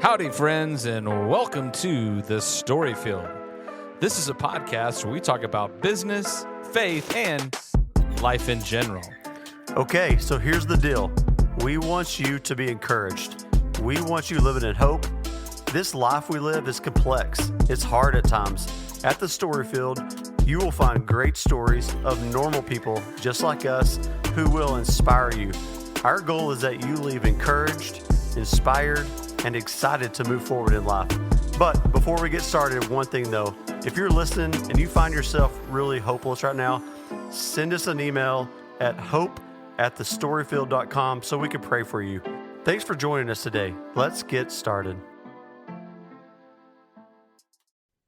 Howdy, friends, and welcome to The Story Field. This is a podcast where we talk about business, faith, and life in general. Okay, so here's the deal. We want you to be encouraged. We want you living in hope. This life we live is complex. It's hard at times. At The Story Field, you will find great stories of normal people just like us who will inspire you. Our goal is that you leave encouraged, inspired, and excited to move forward in life. But before we get started, one thing though, if you're listening and you find yourself really hopeless right now, send us an email at hope@thestoryfield.com so we can pray for you. Thanks for joining us today. Let's get started.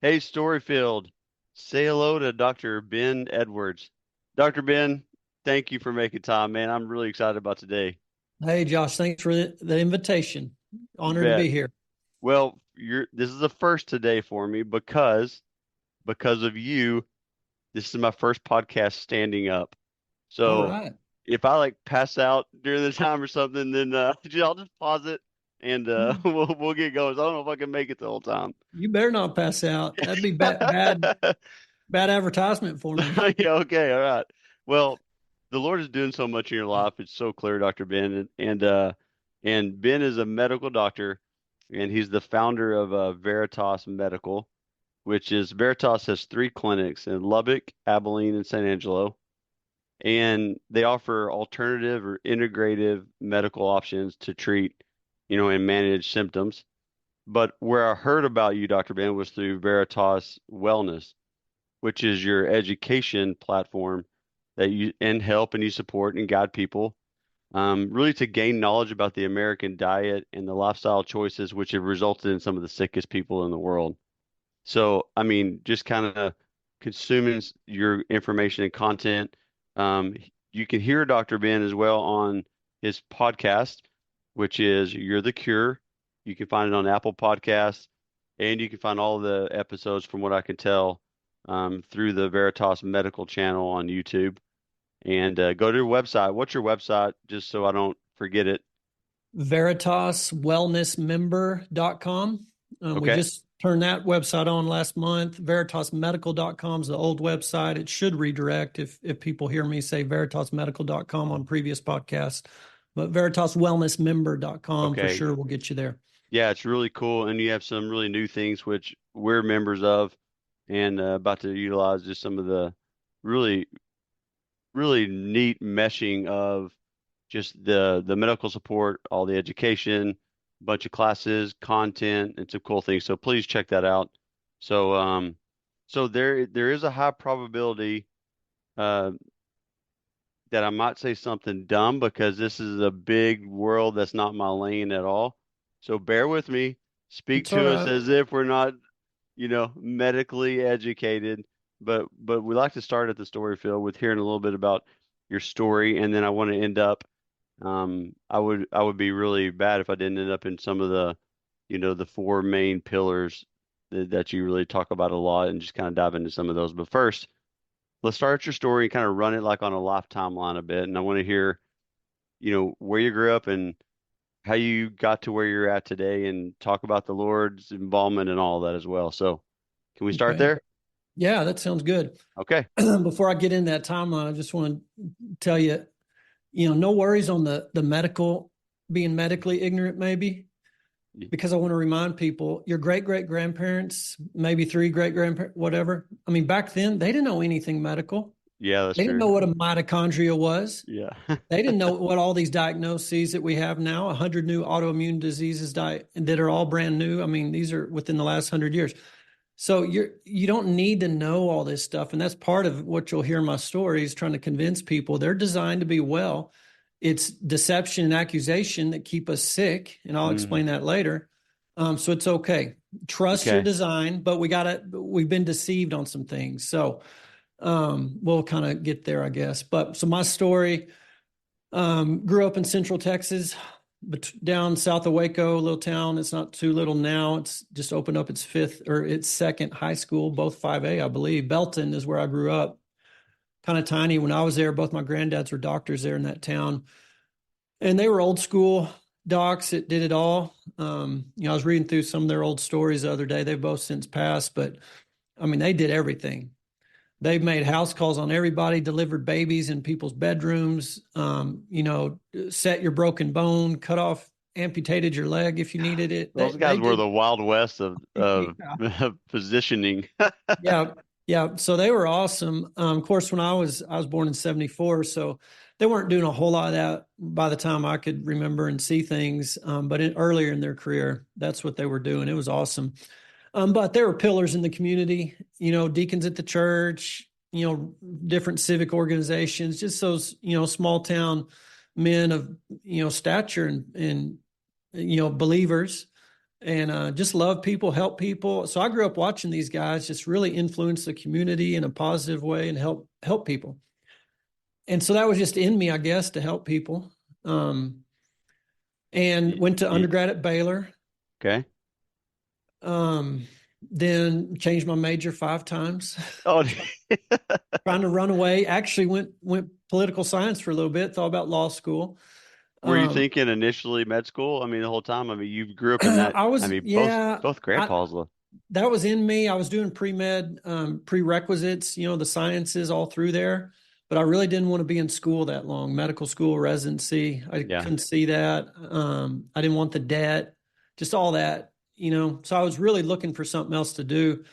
Hey, Storyfield. Say hello to Dr. Ben Edwards. Dr. Ben, thank you for making time, man. I'm really excited about today. Hey, Josh, thanks for the invitation. Honored to be here. Well, this is the first today for me because of you. This is my first podcast standing up. So right. If I pass out during the time or something, then I'll just pause it and we'll get going. So I don't know if I can make it the whole time. You better not pass out. That'd be bad advertisement for me. Yeah, okay, all right. Well, the Lord is doing so much in your life. It's so clear, Dr. Ben, and Ben is a medical doctor, and he's the founder of Veritas Medical, which is Veritas has 3 clinics in Lubbock, Abilene, and San Angelo, and they offer alternative or integrative medical options to treat, and manage symptoms. But where I heard about you, Dr. Ben, was through Veritas Wellness, which is your education platform that you help and you support and guide people, really to gain knowledge about the American diet and the lifestyle choices which have resulted in some of the sickest people in the world. So, just kind of consuming your information and content. You can hear Dr. Ben as well on his podcast, which is You're the Cure. You can find it on Apple Podcasts, and you can find all the episodes, from what I can tell, through the Veritas Medical channel on YouTube. And go to your website. What's your website, just so I don't forget it? VeritasWellnessMember.com. Okay. We just turned that website on last month. VeritasMedical.com is the old website. It should redirect if people hear me say VeritasMedical.com on previous podcasts. But VeritasWellnessMember.com for sure will get you there. Yeah, it's really cool. And you have some really new things which we're members of and about to utilize, just some of the really neat meshing of just the medical support, all the education, bunch of classes, content, and some cool things. So please check that out. So there is a high probability that I might say something dumb, because this is a big world that's not my lane at all. So bear with me. Speak to us as if we're not, medically educated. But we like to start at the story field with hearing a little bit about your story, and then I want to end up. I would be really bad if I didn't end up in some of the, the 4 main pillars that you really talk about a lot, and just kind of dive into some of those. But first, let's start your story and kind of run it like on a life timeline a bit, and I want to hear, where you grew up and how you got to where you're at today, and talk about the Lord's involvement and all that as well. So, can we start there? Yeah, that sounds good. Okay. Before I get into that timeline, I just want to tell you, no worries on the medical, being medically ignorant maybe, because I want to remind people, your great-great-grandparents, maybe 3 great-grandparents, whatever. Back then, they didn't know anything medical. Yeah, that's true. They didn't know what a mitochondria was. Yeah. They didn't know what all these diagnoses that we have now, 100 new autoimmune diseases that are all brand new. These are within the last 100 years. So you don't need to know all this stuff. And that's part of what you'll hear in my stories, trying to convince people they're designed to be well. It's deception and accusation that keep us sick. And I'll explain that later. So it's okay. Trust your design, but we've been deceived on some things. So we'll kind of get there, I guess. So my story, grew up in Central Texas, down south of Waco, a little town. It's not too little now. It's just opened up its 2nd high school, both 5A, I believe. Belton is where I grew up. Kind of tiny. When I was there, both my granddads were doctors there in that town. And they were old school, docs that did it all. I was reading through some of their old stories the other day. They've both since passed, but I mean, they did everything. They've made house calls on everybody, delivered babies in people's bedrooms, set your broken bone, cut off, amputated your leg if you needed it. Those They guys were did. the Wild West of Yeah. positioning. Yeah. Yeah. So they were awesome. Of course, when I was born in 74, so they weren't doing a whole lot of that by the time I could remember and see things. But earlier in their career, that's what they were doing. It was awesome. But there were pillars in the community, deacons at the church, different civic organizations, just those, small town men of, stature and believers, and just love people, help people. So I grew up watching these guys just really influence the community in a positive way and help people. And so that was just in me, I guess, to help people. And went to undergrad at Baylor. Okay. Then changed my major 5 times. Oh, Trying to run away. Actually went political science for a little bit, thought about law school. were you thinking initially med school? I mean, the whole time. I mean, you grew up in that. I was, I mean, yeah, both grandpas. that was in me. I was doing pre-med prerequisites, the sciences all through there, but I really didn't want to be in school that long, medical school, residency. I couldn't see that. I didn't want the debt, just all that, so I was really looking for something else to do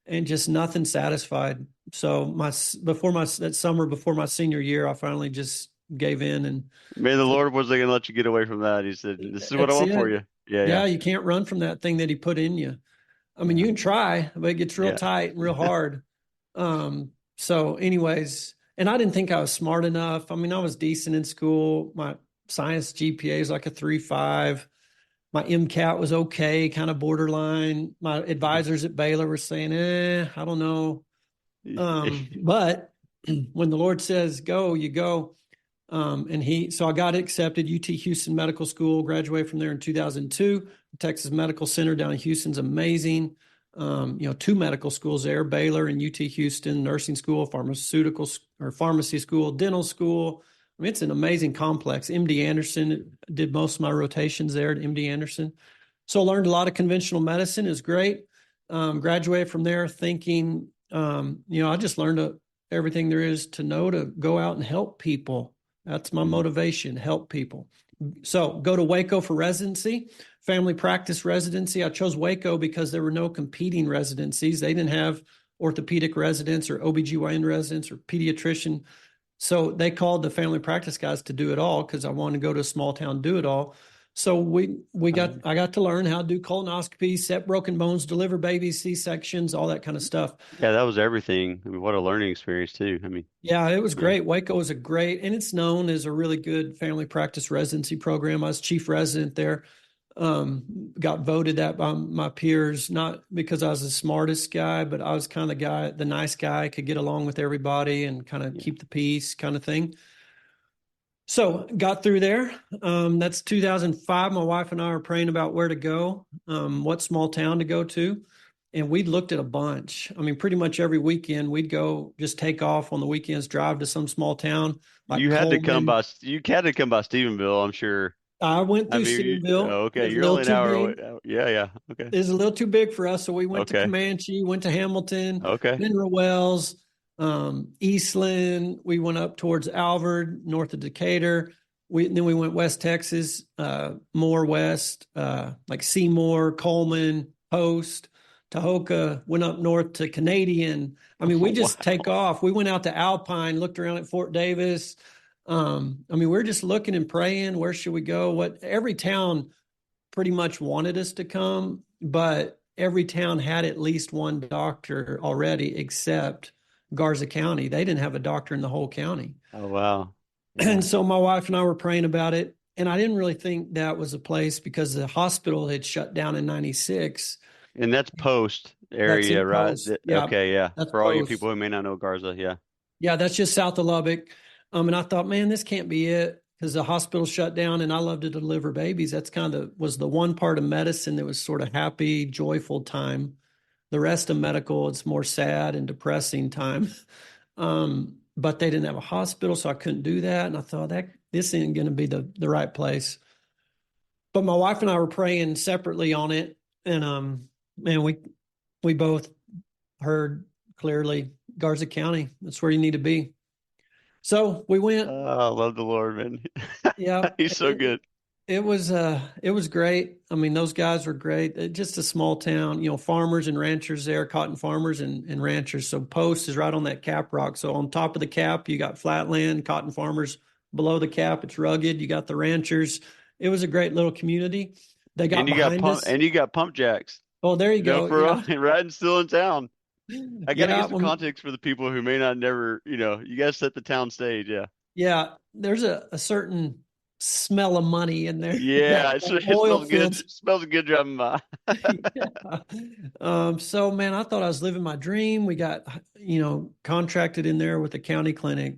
and just nothing satisfied. So that summer before my senior year, I finally just gave in. And May the Lord wasn't going to let you get away from that. He said, "This is what I that's want for it. you." Yeah, Yeah, yeah. you can't run from that thing that he put in you. I mean, you can try, but it gets real tight and real hard. So anyways, and I didn't think I was smart enough. I mean, I was decent in school. My science GPA is like a 3.5. My MCAT was okay, kind of borderline. My advisors at Baylor were saying, I don't know. But when the Lord says go, you go. So I got accepted UT Houston Medical School, graduated from there in 2002. Texas Medical Center down in Houston's amazing. 2 medical schools there, Baylor and UT Houston, nursing school, pharmacy school, dental school. I mean, it's an amazing complex. MD Anderson, did most of my rotations there at MD Anderson. So I learned a lot of conventional medicine. It was great. Graduated from there thinking, I just learned everything there is to know to go out and help people. That's my motivation, help people. So go to Waco for residency, family practice residency. I chose Waco because there were no competing residencies. They didn't have orthopedic residents or OBGYN residents or pediatrician. So they called the family practice guys to do it all because I wanted to go to a small town, do it all. So I got to learn how to do colonoscopies, set broken bones, deliver babies, C-sections, all that kind of stuff. Yeah, that was everything. I mean, what a learning experience too. I mean, yeah, it was great. Waco was and it's known as a really good family practice residency program. I was chief resident there. Got voted that by my peers, not because I was the smartest guy, but I was kind of the nice guy, could get along with everybody and kind of keep the peace kind of thing. So got through there. That's 2005. My wife and I were praying about where to go, what small town to go to. And we'd looked at a bunch. I mean, pretty much every weekend we'd go just take off on the weekends, drive to some small town like you had to come Coleman. you had to come by Stephenville, I'm sure. I went through I mean, Stephenville. okay, It was a you're little only an too hour big. away. Yeah, yeah. Okay. It was a little too big for us. So we went to Okay. Comanche, went to Hamilton, Okay. Mineral Wells, Eastland. We went up towards Alvord, north of Decatur. Then we went West Texas, more west, like Seymour, Coleman, Post, Tahoka, went up north to Canadian. I mean, we just take off. We went out to Alpine, looked around at Fort Davis. I mean, we're just looking and praying. Where should we go? Every town pretty much wanted us to come, but every town had at least one doctor already, except Garza County. They didn't have a doctor in the whole county. Oh, wow. Yeah. And so my wife and I were praying about it. And I didn't really think that was a place because the hospital had shut down in 96. And that's Post area, right? Post. Yeah, okay, yeah. For all you Post. people who may not know Garza, yeah. Yeah, that's just south of Lubbock. And I thought, man, this can't be it because the hospital shut down and I love to deliver babies. That's was the one part of medicine that was sort of happy, joyful time. The rest of medical, it's more sad and depressing time. But they didn't have a hospital, so I couldn't do that. And I thought this ain't going to be the right place. But my wife and I were praying separately on it, and man, we both heard clearly, Garza County, that's where you need to be. So we went. I love the Lord, man. Yeah, He's so good. it was great. I mean, those guys were great. Just a small town, farmers and ranchers there, cotton farmers and ranchers. So Post is right on that cap rock. So on top of the cap, you got flatland, cotton farmers. Below the cap, it's rugged. You got the ranchers. It was a great little community. They got behind us. And you got pump jacks. Oh, there you go. For Yeah. riding still in town. I got to Yeah, get some context for the people who may not never, you got to set the town stage. Yeah. yeah. There's a certain smell of money in there. Yeah, it oil smells fields. good. It smells good driving by. Yeah. So man, I thought I was living my dream. We got, contracted in there with the county clinic.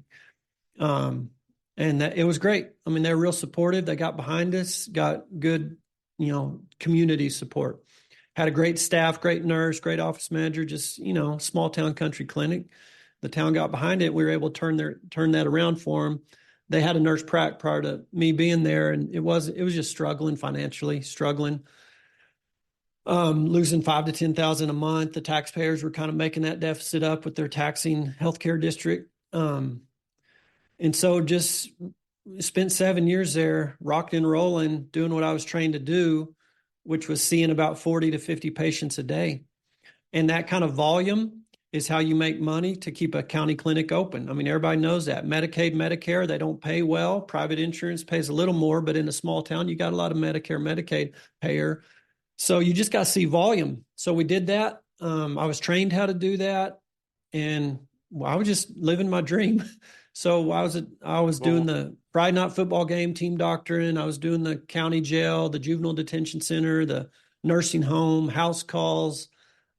And it was great. I mean, they're real supportive. They got behind us, got good, community support. Had a great staff, great nurse, great office manager, just, small town country clinic. The town got behind it. We were able to turn that around for them. They had a nurse prac prior to me being there, and it was just struggling financially, losing $5,000 to $10,000 a month. The taxpayers were kind of making that deficit up with their taxing healthcare district. And so just spent 7 years there, rocked and rolling, doing what I was trained to do, which was seeing about 40 to 50 patients a day. And that kind of volume is how you make money to keep a county clinic open. I mean, everybody knows that. Medicaid, Medicare, they don't pay well. Private insurance pays a little more, but in a small town, you got a lot of Medicare, Medicaid payer. So you just got to see volume. So we did that. I was trained how to do that. And I was just living my dream. So I was doing the Friday night football game, team doctoring. I was doing the county jail, the juvenile detention center, the nursing home, house calls,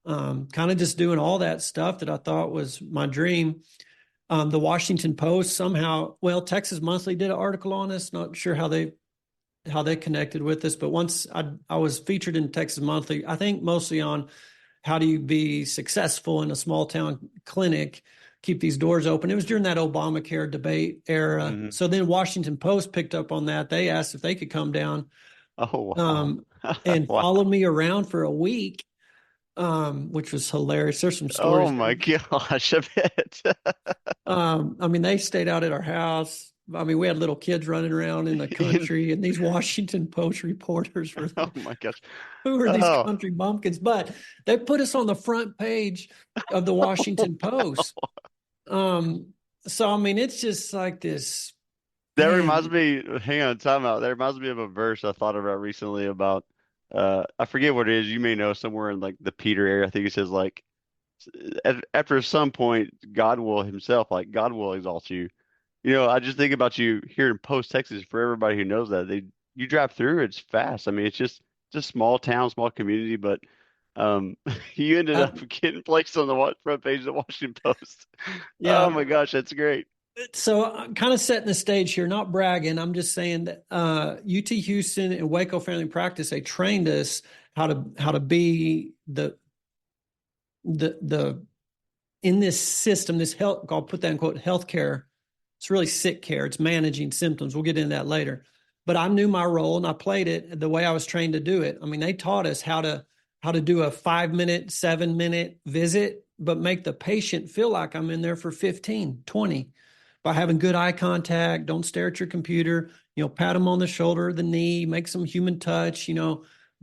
kind of just doing all that stuff that I thought was my dream. The Washington Post Texas Monthly did an article on us. Not sure how they connected with us, but once I was featured in Texas Monthly, I think mostly on how do you be successful in a small town clinic, keep these doors open. It was during that Obamacare debate era. Mm-hmm. So then Washington Post picked up on that. They asked if they could come down and follow me around for a week, which was hilarious. There's some stories. Oh my gosh, I bet. I mean, they stayed out at our house. I mean, we had little kids running around in the country, and these Washington Post reporters were oh my gosh, who are these country bumpkins? But they put us on the front page of the Washington Post. So I mean, it's just like this. That reminds me. Hang on, time out. That reminds me of a verse I thought about recently about. I forget what it is. You may know somewhere in like the Peter area. I think it says like, after some point, God will exalt you. I just think about you here in Post, Texas. For everybody who knows that, you drive through, it's fast. I mean, it's just small town, small community, but you ended up getting placed on the front page of the Washington Post. Yeah. Oh my gosh, that's great. So I'm kind of setting the stage here, not bragging. I'm just saying that UT Houston and Waco Family Practice, they trained us how to be the in this system, this health, I'll put that in quote, healthcare. It's really sick care. It's managing symptoms. We'll get into that later. But I knew my role and I played it the way I was trained to do it. I mean, they taught us how to do a 5-minute, 7-minute visit, but make the patient feel like I'm in there for 15, 20 by having good eye contact. Don't stare at your computer, pat them on the shoulder, the knee, make some human touch,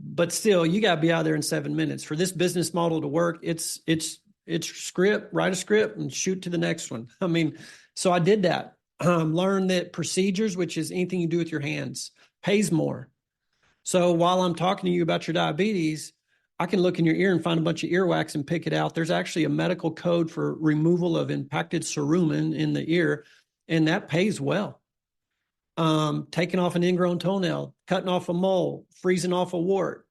but still you got to be out there in 7 minutes for this business model to work. It's script, write a script and shoot to the next one. I mean, so I did that. Learned that procedures, which is anything you do with your hands, pays more. So while I'm talking to you about your diabetes, I can look in your ear and find a bunch of earwax and pick it out. There's actually a medical code for removal of impacted cerumen in the ear, and that pays well. Taking off an ingrown toenail, cutting off a mole, freezing off a wart,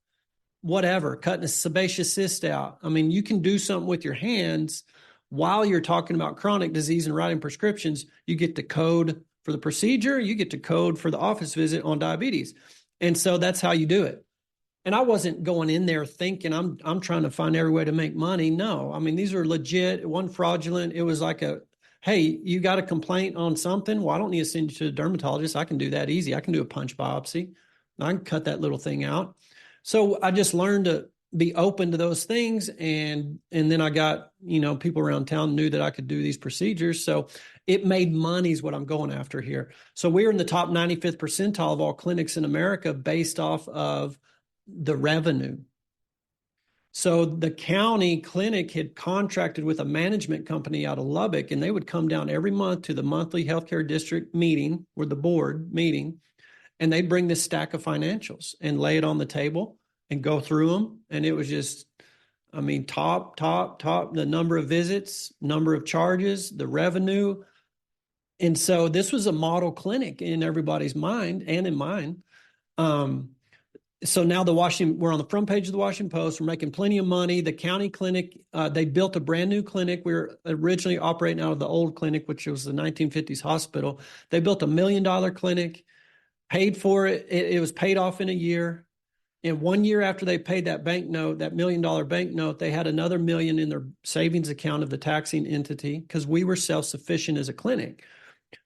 whatever, cutting a sebaceous cyst out. I mean, you can do something with your hands while you're talking about chronic disease and writing prescriptions. You get the code for the procedure, you get the code for the office visit on diabetes. And so that's how you do it. And I wasn't going in there thinking I'm trying to find every way to make money. No, I mean, these are legit. It wasn't fraudulent. It was like hey, you got a complaint on something? Well, I don't need to send you to a dermatologist. I can do that easy. I can do a punch biopsy. I can cut that little thing out. So I just learned to be open to those things. And then I got, people around town knew that I could do these procedures. So it made money is what I'm going after here. So we're in the top 95th percentile of all clinics in America based off of the revenue. So the county clinic had contracted with a management company out of Lubbock, and they would come down every month to the monthly healthcare district meeting or the board meeting, and they'd bring this stack of financials and lay it on the table and go through them. And it was just, top, the number of visits, number of charges, the revenue. And so this was a model clinic in everybody's mind and in mine. So now we're on the front page of the Washington Post. We're making plenty of money. The county clinic, they built a brand new clinic. We were originally operating out of the old clinic, which was the 1950s hospital. They built $1 million clinic, paid for it. It was paid off in a year. And 1 year after they paid that bank note, that $1 million bank note, they had another $1 million in their savings account of the taxing entity because we were self-sufficient as a clinic.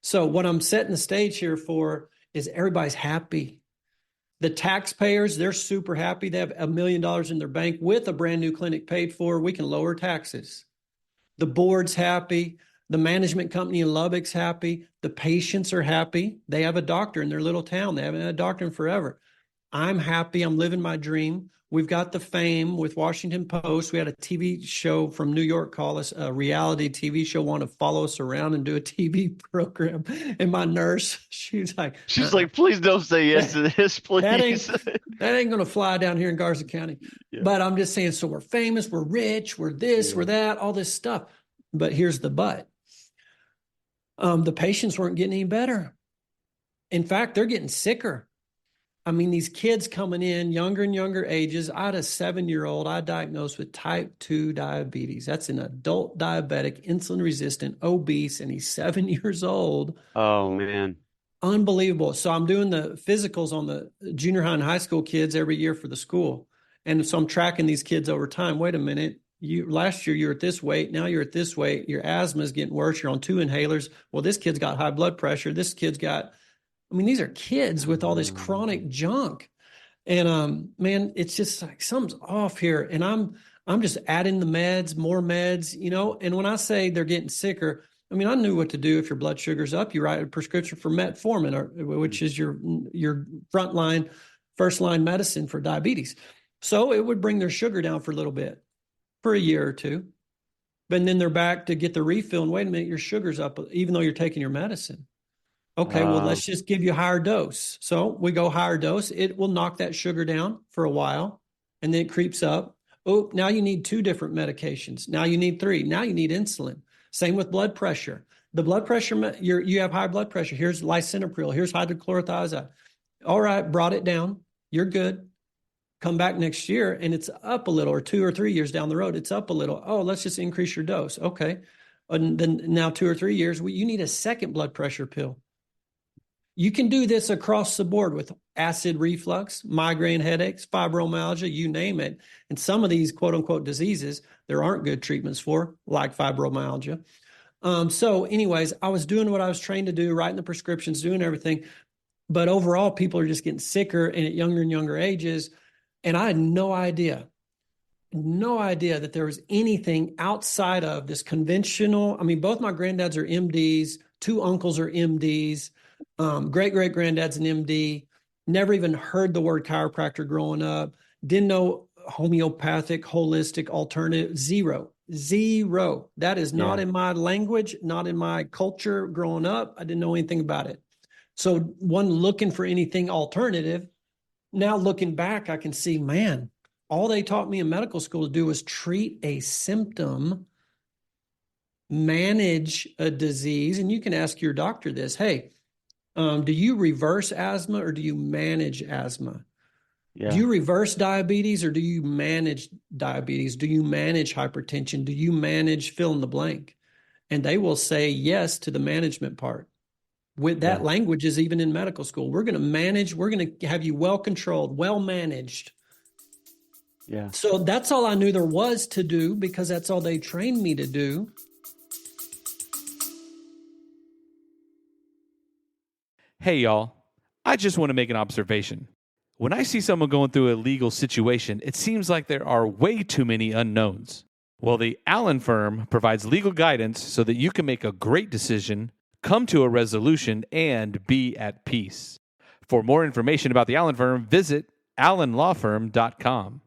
So what I'm setting the stage here for is everybody's happy. The taxpayers, they're super happy. They have $1 million in their bank with a brand new clinic paid for. We can lower taxes. The board's happy. The management company in Lubbock's happy. The patients are happy. They have a doctor in their little town. They haven't had a doctor in forever. I'm happy. I'm living my dream. We've got the fame with Washington Post. We had a TV show from New York call us, a reality TV show, want to follow us around and do a TV program. And my nurse, she's like, please don't say yes to this, please. That ain't going to fly down here in Garza County. Yeah. But I'm just saying, so we're famous, we're rich, we're this, we're that, all this stuff. But here's the but. The patients weren't getting any better. In fact, they're getting sicker. These kids coming in younger and younger ages. I had a 7-year-old I diagnosed with type 2 diabetes. That's an adult diabetic, insulin resistant, obese, and he's 7 years old. Oh, man. Unbelievable. So I'm doing the physicals on the junior high and high school kids every year for the school. And so I'm tracking these kids over time. Wait a minute. Last year you were at this weight. Now you're at this weight. Your asthma is getting worse. You're on 2 inhalers. Well, this kid's got high blood pressure. This kid's got... these are kids with all this chronic junk. And man, it's just like something's off here. And I'm just adding the meds, more meds, and when I say they're getting sicker, I knew what to do. If your blood sugar's up, you write a prescription for metformin, which is your first line medicine for diabetes. So it would bring their sugar down for a little bit, for a year or two. But then they're back to get the refill. And wait a minute, your sugar's up, even though you're taking your medicine. Okay, well, let's just give you a higher dose. So we go higher dose. It will knock that sugar down for a while, and then it creeps up. Oh, now you need 2 different medications. Now you need 3. Now you need insulin. Same with blood pressure. The blood pressure, you have high blood pressure. Here's lisinopril. Here's hydrochlorothiazide. All right, brought it down. You're good. Come back next year, and it's up a little, or 2 or 3 years down the road, it's up a little. Oh, let's just increase your dose. Okay. And then now 2 or 3 years, you need a second blood pressure pill. You can do this across the board with acid reflux, migraine headaches, fibromyalgia, you name it. And some of these quote unquote diseases, there aren't good treatments for, like fibromyalgia. So anyways, I was doing what I was trained to do, writing the prescriptions, doing everything. But overall, people are just getting sicker and at younger and younger ages. And I had no idea that there was anything outside of this conventional. Both my granddads are MDs, 2 uncles are MDs. Great-great-granddad's an MD, never even heard the word chiropractor growing up, didn't know homeopathic, holistic, alternative, zero. That is not in my language, not in my culture growing up. I didn't know anything about it. So one looking for anything alternative, now looking back, I can see, man, all they taught me in medical school to do was treat a symptom, manage a disease. And you can ask your doctor this, hey, do you reverse asthma or do you manage asthma? Yeah. Do you reverse diabetes or do you manage diabetes? Do you manage hypertension? Do you manage fill in the blank? And they will say yes to the management part. With that language is even in medical school. We're going to manage, we're going to have you well controlled, well managed. Yeah. So that's all I knew there was to do because that's all they trained me to do. Hey, y'all. I just want to make an observation. When I see someone going through a legal situation, it seems like there are way too many unknowns. Well, the Allen firm provides legal guidance so that you can make a great decision, come to a resolution, and be at peace. For more information about the Allen firm, visit allenlawfirm.com.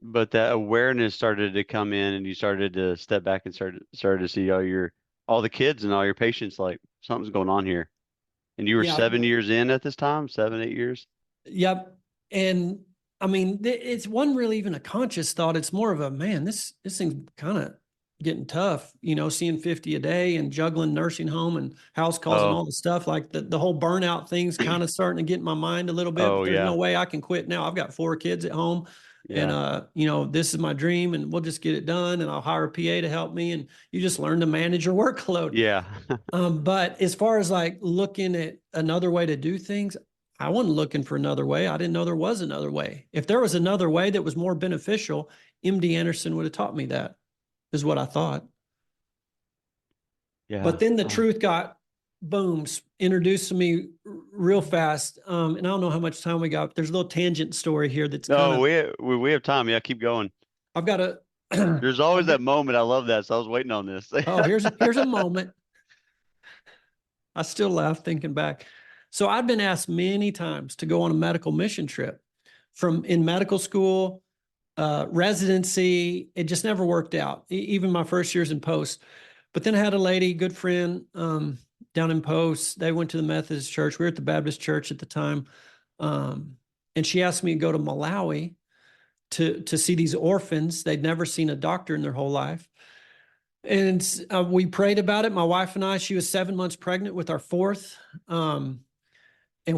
But that awareness started to come in, and you started to step back and started to see all the kids and all your patients, like something's going on here. And you were Yeah. 7 years in at this time, 7, 8 years. Yep. And I mean, it's wasn't really even a conscious thought. It's more of a, man, this thing's kind of getting tough, seeing 50 a day and juggling nursing home and house calls and all the stuff. Like the whole burnout thing's kind of starting to get in my mind a little bit. But there's no way I can quit now. I've got 4 kids at home. Yeah. And, this is my dream, and we'll just get it done, and I'll hire a PA to help me. And you just learn to manage your workload. Yeah. But as far as like looking at another way to do things, I wasn't looking for another way. I didn't know there was another way. If there was another way that was more beneficial, MD Anderson would have taught me that, is what I thought. Yeah. But then the truth got, boom, introduced to me real fast. And I don't know how much time we got. There's a little tangent story here that's we have time. Yeah, keep going. I've got a there's always that moment. I love that. So I was waiting on this. Oh, here's a moment. I still laugh thinking back. So I've been asked many times to go on a medical mission trip in medical school, residency. It just never worked out, even my first years in post. But then I had a lady, good friend, down in Post. They went to the Methodist church. We were at the Baptist church at the time. And she asked me to go to Malawi to see these orphans. They'd never seen a doctor in their whole life. And we prayed about it. My wife and I, she was 7 months pregnant with our 4th. And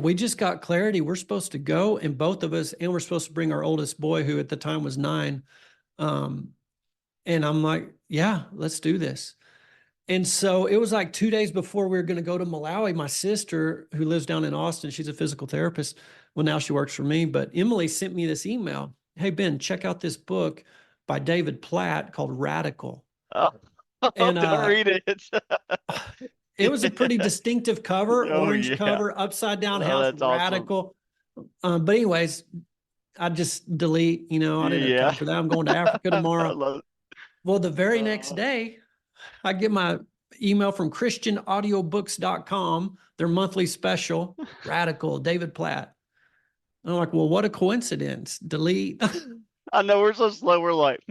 we just got clarity. We're supposed to go, and both of us, and we're supposed to bring our oldest boy, who at the time was 9. And I'm like, yeah, let's do this. And so it was like 2 days before we were going to go to Malawi. My sister, who lives down in Austin, she's a physical therapist. Well, now she works for me, but Emily sent me this email. Hey, Ben, check out this book by David Platt called Radical. And don't read it. It was a pretty distinctive cover, orange cover, upside down house, Radical. Awesome. But anyways, I just delete, I didn't have time for that. I'm going to Africa tomorrow. Well, the very next day, I get my email from christianaudiobooks.com, their monthly special, Radical, David Platt. And I'm like, well, what a coincidence. Delete. I know, we're so slow. We're like,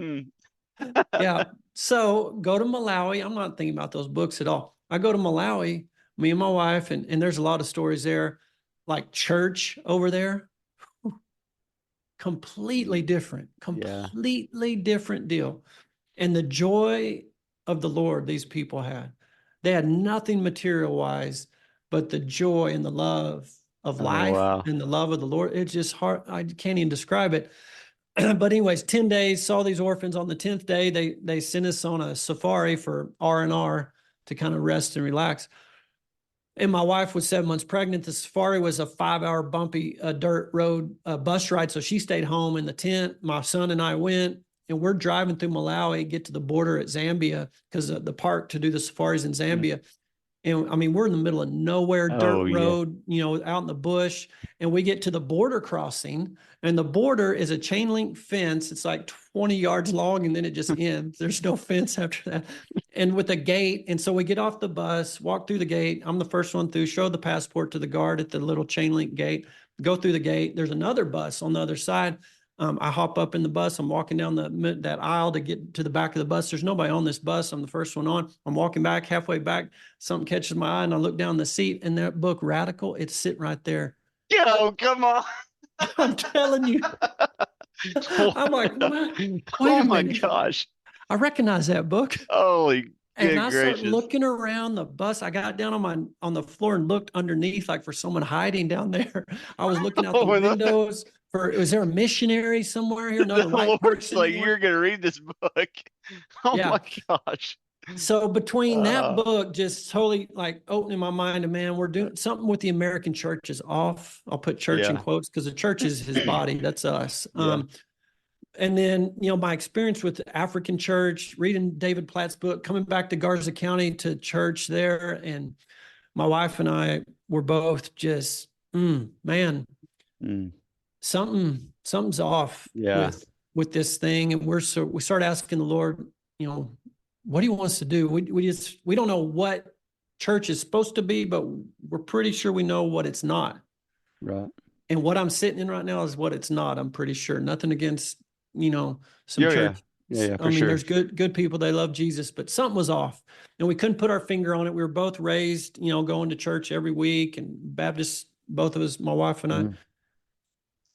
Yeah. So go to Malawi. I'm not thinking about those books at all. I go to Malawi, me and my wife, and there's a lot of stories there, like church over there. Completely different deal. And the joy of the Lord these people had. They had nothing material-wise, but the joy and the love of life and the love of the Lord. It's just hard. I can't even describe it. But anyways, 10 days, saw these orphans. On the 10th day, they sent us on a safari for R&R to kind of rest and relax. And my wife was 7 months pregnant. The safari was a 5-hour bumpy dirt road bus ride. So she stayed home in the tent. My son and I went, and we're driving through Malawi, get to the border at Zambia, because the park to do the safaris in Zambia. And I mean, we're in the middle of nowhere, dirt road, out in the bush. And we get to the border crossing, and the border is a chain link fence. It's like 20 yards long, and then it just ends. There's no fence after that. And with a gate. And so we get off the bus, walk through the gate. I'm the first one through, show the passport to the guard at the little chain link gate, go through the gate. There's another bus on the other side. I hop up in the bus. I'm walking down that aisle to get to the back of the bus. There's nobody on this bus. I'm the first one on. I'm walking back, halfway back. Something catches my eye, and I look down the seat, and that book, Radical, it's sitting right there. Yo, come on. I'm telling you. I'm like, what? Wait a minute. Gosh. I recognize that book. Holy And I started looking around the bus. I got down on the floor and looked underneath, like for someone hiding down there. I was looking out the windows. Was there a missionary somewhere here? Another white person? Like, you're going to read this book. Oh my gosh. So between that book, just totally like opening my mind to, man, we're doing something with the American church is off. I'll put church in quotes, because the church is his body. That's us. And then, my experience with the African church, reading David Platt's book, coming back to Garza County to church there, and my wife and I were both just, man, Mm. something's off Yeah. with this thing. And we start asking the Lord, what he wants to do. We don't know what church is supposed to be, but we're pretty sure we know what it's not. Right. And what I'm sitting in right now is what it's not. I'm pretty sure. Nothing against, some Yeah, church. Yeah, I for mean, sure. there's good people. They love Jesus, but something was off, and we couldn't put our finger on it. We were both raised, going to church every week and Baptist, both of us, my wife and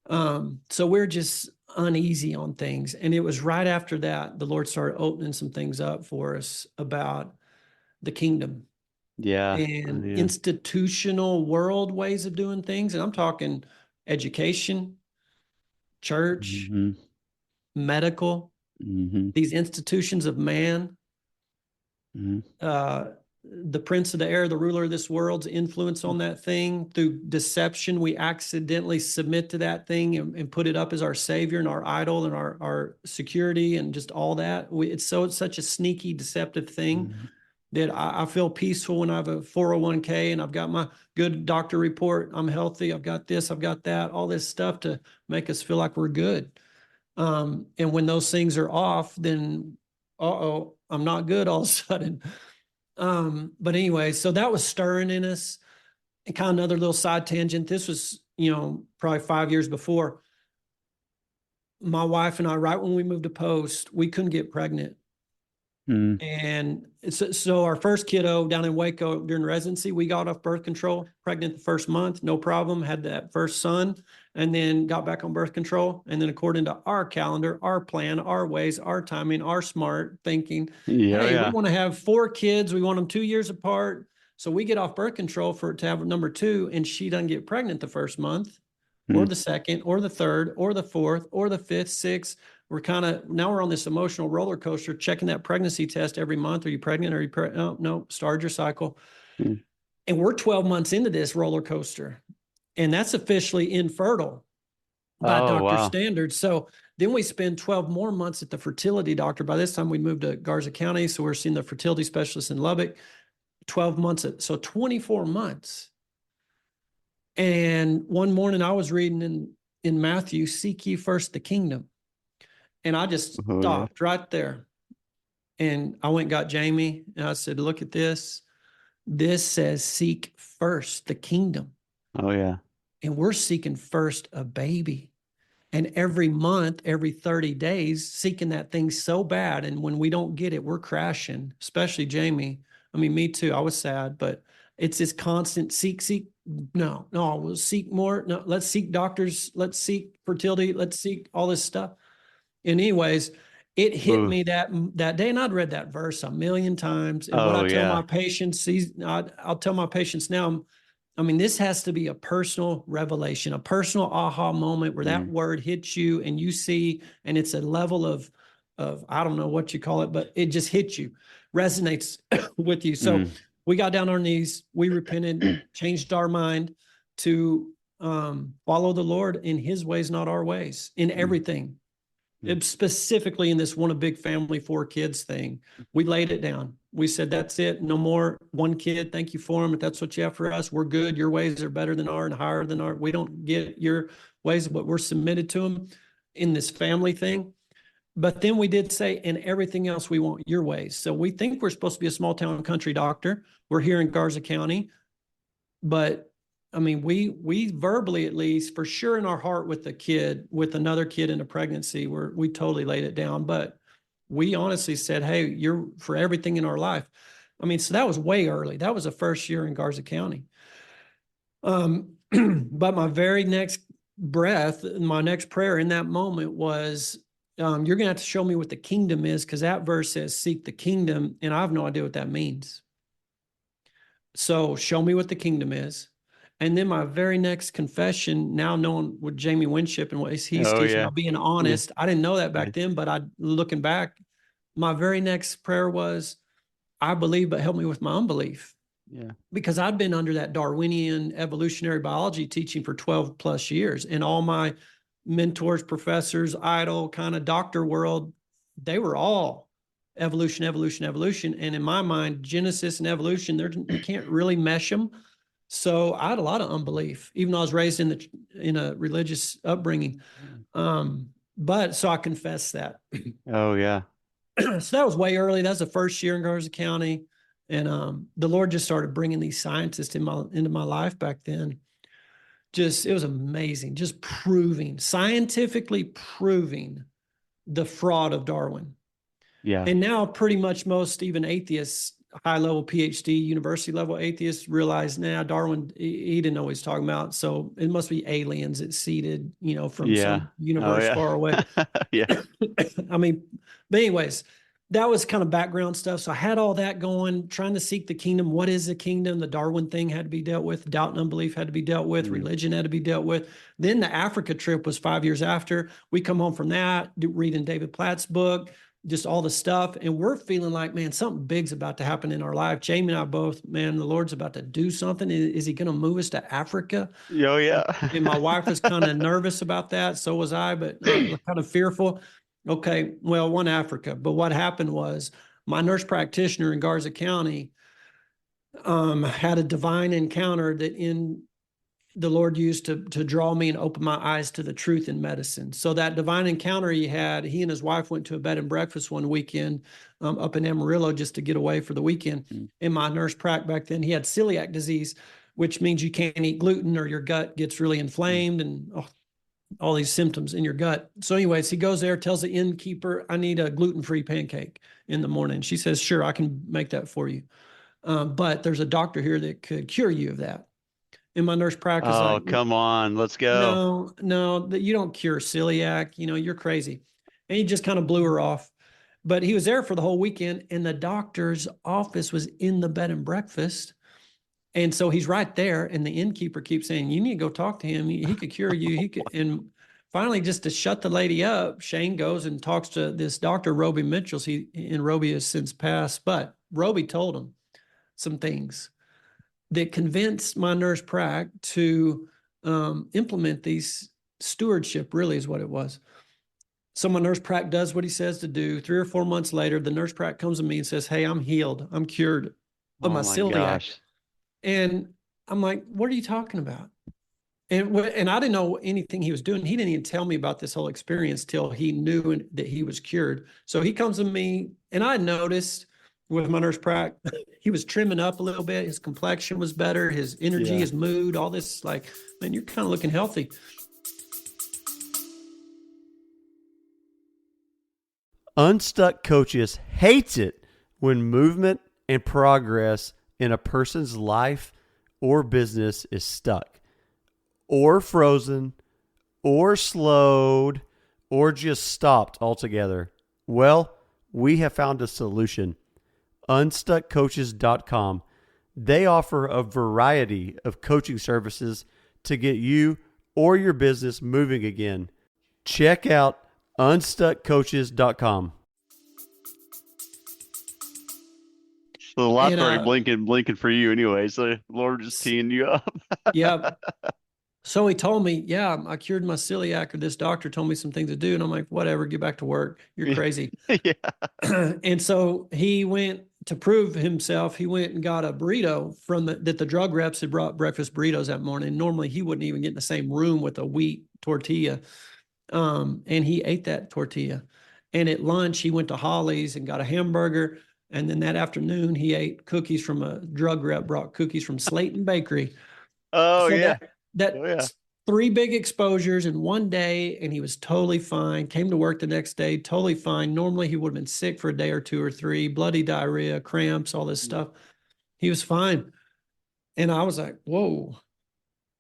I. So we're just uneasy on things. And it was right after that, the Lord started opening some things up for us about the kingdom Yeah. and institutional world ways of doing things. And I'm talking education, church, medical, these institutions of man, the prince of the air, the ruler of this world's influence on that thing through deception. We accidentally submit to that thing and put it up as our savior and our idol and our security and just all that. It's such a sneaky, deceptive thing that I feel peaceful when I have a 401k and I've got my good doctor report. I'm healthy. I've got this, I've got that, all this stuff to make us feel like we're good. And when those things are off, then, I'm not good all of a sudden. But anyway, so that was stirring in us. And kind of another little side tangent. This was, probably 5 years before. My wife and I, right when we moved to Post, we couldn't get pregnant. And so our first kiddo down in Waco during residency, we got off birth control, pregnant the first month, no problem, had that first son, and then got back on birth control. And then according to our calendar, our plan, our ways, our timing, our smart thinking, we want to have 4 kids. We want them 2 years apart. So we get off birth control to have number 2, and she doesn't get pregnant the first month or the second or the third or the fourth or the fifth, sixth. We're now we're on this emotional roller coaster, checking that pregnancy test every month. Are you pregnant? Are you pregnant? Oh, no, start your cycle. And we're 12 months into this roller coaster, and that's officially infertile by doctor standards. So then we spend 12 more months at the fertility doctor. By this time we moved to Garza County. So we're seeing the fertility specialist in Lubbock, 12 months. So 24 months. And one morning I was reading in Matthew, seek ye first the kingdom. And I just stopped right there. And I went and got Jamie and I said, look at this. This says seek first the kingdom. Oh, yeah. And we're seeking first a baby. And every month, every 30 days, seeking that thing so bad. And when we don't get it, we're crashing, especially Jamie. I mean, me too. I was sad, but it's this constant seek. No, we'll seek more. No, let's seek doctors. Let's seek fertility. Let's seek all this stuff. And anyways, it hit me that day, and I'd read that verse a million times. And what I tell my patients, I'll tell my patients now, I mean, this has to be a personal revelation, a personal aha moment where that word hits you and you see, and it's a level of I don't know what you call it, but it just hits you, resonates with you. So we got down on our knees, we repented, changed our mind to follow the Lord in his ways, not our ways, in everything. Specifically in this one big family, 4 kids thing, we laid it down. We said, that's it. No more 1 kid. Thank you for them. If that's what you have for us, we're good. Your ways are better than ours and higher than ours. We don't get your ways, but we're submitted to them in this family thing. But then we did say, in everything else, we want your ways. So we think we're supposed to be a small town country doctor. We're here in Garza County, but I mean, we verbally, at least, for sure in our heart with another kid in a pregnancy, we totally laid it down. But we honestly said, hey, you're for everything in our life. I mean, so that was way early. That was the first year in Garza County. But my very next breath, my next prayer in that moment was, you're going to have to show me what the kingdom is, because that verse says, seek the kingdom. And I have no idea what that means. So show me what the kingdom is. And then my very next confession, now knowing what Jamie Winship and what he's teaching, now being honest, I didn't know that back then, but looking back, my very next prayer was, I believe, but help me with my unbelief. Yeah. Because I'd been under that Darwinian evolutionary biology teaching for 12 plus years. And all my mentors, professors, idol kind of doctor world, they were all evolution, evolution, evolution. And in my mind, Genesis and evolution, you can't really mesh them. So I had a lot of unbelief, even though I was raised in a religious upbringing. But so I confess that. Oh yeah. So that was way early. That was the first year in Garza County. And the Lord just started bringing these scientists into my life back then. It was amazing. Just scientifically proving the fraud of Darwin. Yeah. And now pretty much most even atheists, high level PhD, university level atheists realize now Darwin, he didn't know what he's talking about. So it must be aliens that seeded, from some universe far away. Yeah. I mean, but anyways, that was kind of background stuff. So I had all that going, trying to seek the kingdom. What is the kingdom? The Darwin thing had to be dealt with. Doubt and unbelief had to be dealt with. Religion had to be dealt with. Then the Africa trip was 5 years after. We come home from that, reading David Platt's book, just all the stuff. And we're feeling like, man, something big's about to happen in our life. Jamie and I both, man, the Lord's about to do something. Is he going to move us to Africa? Oh, yeah. And my wife was kind of nervous about that. So was I, but kind of fearful. Okay, well, one Africa. But what happened was my nurse practitioner in Garza County had a divine encounter that the Lord used to draw me and open my eyes to the truth in medicine. So that divine encounter he and his wife went to a bed and breakfast one weekend up in Amarillo just to get away for the weekend. In my nurse prac back then, he had celiac disease, which means you can't eat gluten or your gut gets really inflamed and all these symptoms in your gut. So anyways, he goes there, tells the innkeeper, I need a gluten-free pancake in the morning. She says, sure, I can make that for you. But there's a doctor here that could cure you of that. And my nurse practice. Oh, come on. Let's go. No, you don't cure celiac. You're crazy. And he just kind of blew her off. But he was there for the whole weekend, and the doctor's office was in the bed and breakfast. And so he's right there, and the innkeeper keeps saying, you need to go talk to him. He could cure you. He could. And finally, just to shut the lady up, Shane goes and talks to this doctor, Roby Mitchells. Roby has since passed, but Roby told him some things that convinced my nurse prac to implement these stewardship, really is what it was. So my nurse prac does what he says to do. 3 or 4 months later, the nurse prac comes to me and says, hey, I'm healed. I'm cured of my celiac. Gosh. And I'm like, what are you talking about? And I didn't know anything he was doing. He didn't even tell me about this whole experience till he knew that he was cured. So he comes to me, and I noticed with my nurse prac, he was trimming up a little bit. His complexion was better. His energy, his mood, all this, like, man, you're kind of looking healthy. Unstuck Coaches hates it when movement and progress in a person's life or business is stuck or frozen or slowed or just stopped altogether. Well, we have found a solution. Unstuckcoaches.com. They offer a variety of coaching services to get you or your business moving again. Check out unstuckcoaches.com. The light's already blinking for you anyway, so Lord just teeing you up. Yeah. So he told me, I cured my celiac, or this doctor told me some things to do. And I'm like, whatever, get back to work. You're crazy. And so he went to prove himself. He went and got a burrito that the drug reps had brought breakfast burritos that morning. Normally he wouldn't even get in the same room with a wheat tortilla. And he ate that tortilla. And at lunch, he went to Holly's and got a hamburger. And then that afternoon, he ate cookies from a drug rep, brought cookies from Slayton Bakery. Oh, so yeah. That 3 big exposures in one day, and he was totally fine. Came to work the next day, totally fine. Normally, he would have been sick for a day or 2 or 3, bloody diarrhea, cramps, all this stuff. He was fine. And I was like, whoa,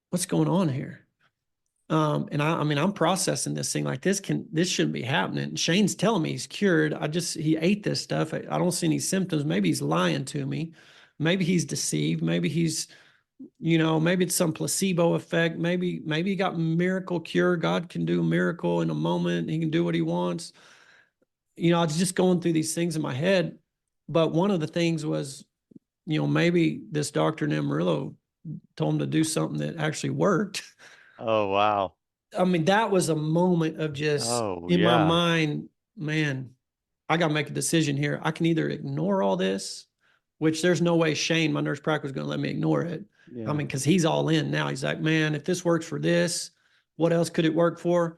what's going on here? And I'm processing this thing like this shouldn't be happening. Shane's telling me he's cured. He ate this stuff. I don't see any symptoms. Maybe he's lying to me. Maybe he's deceived. Maybe he's, maybe it's some placebo effect. Maybe he got miracle cure. God can do a miracle in a moment. He can do what he wants. I was just going through these things in my head. But one of the things was, maybe this doctor in Amarillo told him to do something that actually worked. Oh, wow. I mean, that was a moment of just in my mind, man, I got to make a decision here. I can either ignore all this, which there's no way Shane, my nurse practitioner, was going to let me ignore it. Yeah. I mean, because he's all in now. He's like, man, if this works for this, what else could it work for?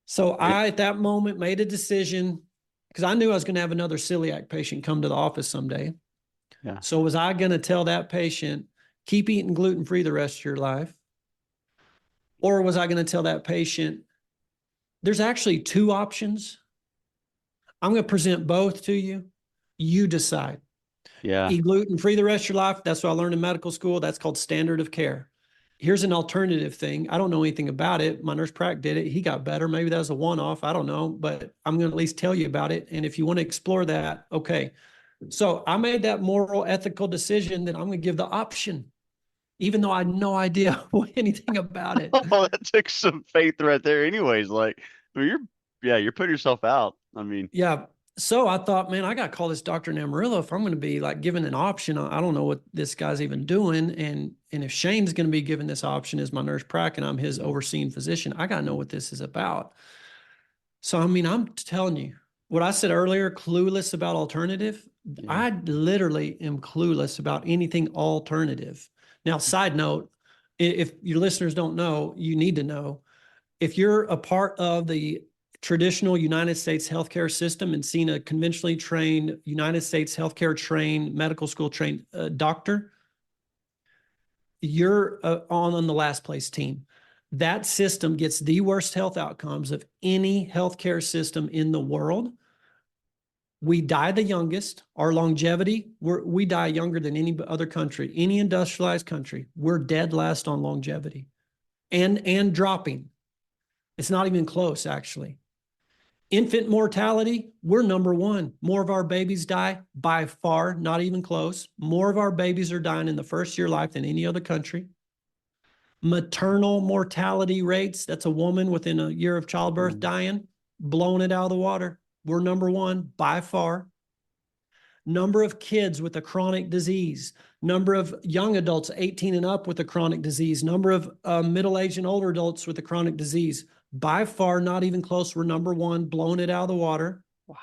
So I, at that moment, made a decision because I knew I was going to have another celiac patient come to the office someday. Yeah. So was I going to tell that patient, keep eating gluten-free the rest of your life? Or was I going to tell that patient, there's actually two options. I'm going to present both to you. You decide. Yeah. Eat gluten-free the rest of your life. That's what I learned in medical school. That's called standard of care. Here's an alternative thing. I don't know anything about it. My nurse prac did it. He got better. Maybe that was a one-off. I don't know, but I'm going to at least tell you about it. And if you want to explore that, okay. So I made that moral, ethical decision that I'm going to give the option, even though I had no idea anything about it. Oh, that took some faith right there. Anyways, like, I mean, you're putting yourself out. I mean, Yeah. So I thought, man, I got to call this doctor in Amarillo if I'm going to be like given an option. I don't know what this guy's even doing. And if Shane's going to be given this option as my nurse prac and I'm his overseeing physician, I got to know what this is about. So, I mean, I'm telling you what I said earlier, clueless about alternative. Yeah. I literally am clueless about anything alternative. Now, side note, if your listeners don't know, you need to know. If you're a part of the traditional United States healthcare system and seen a conventionally trained United States healthcare trained medical school trained doctor, you're on the last place team. That system gets the worst health outcomes of any healthcare system in the world. We die the youngest. Our longevity, we die younger than any other country, any industrialized country. We're dead last on longevity and dropping. It's not even close, actually. Infant mortality, we're number one. More of our babies die by far, not even close. More of our babies are dying in the first year of life than any other country. Maternal mortality rates, that's a woman within a year of childbirth dying, blowing it out of the water. We're number one by far. Number of kids with a chronic disease, number of young adults 18 and up with a chronic disease, number of middle-aged and older adults with a chronic disease. By far, not even close. We're number one, blowing it out of the water. Wow.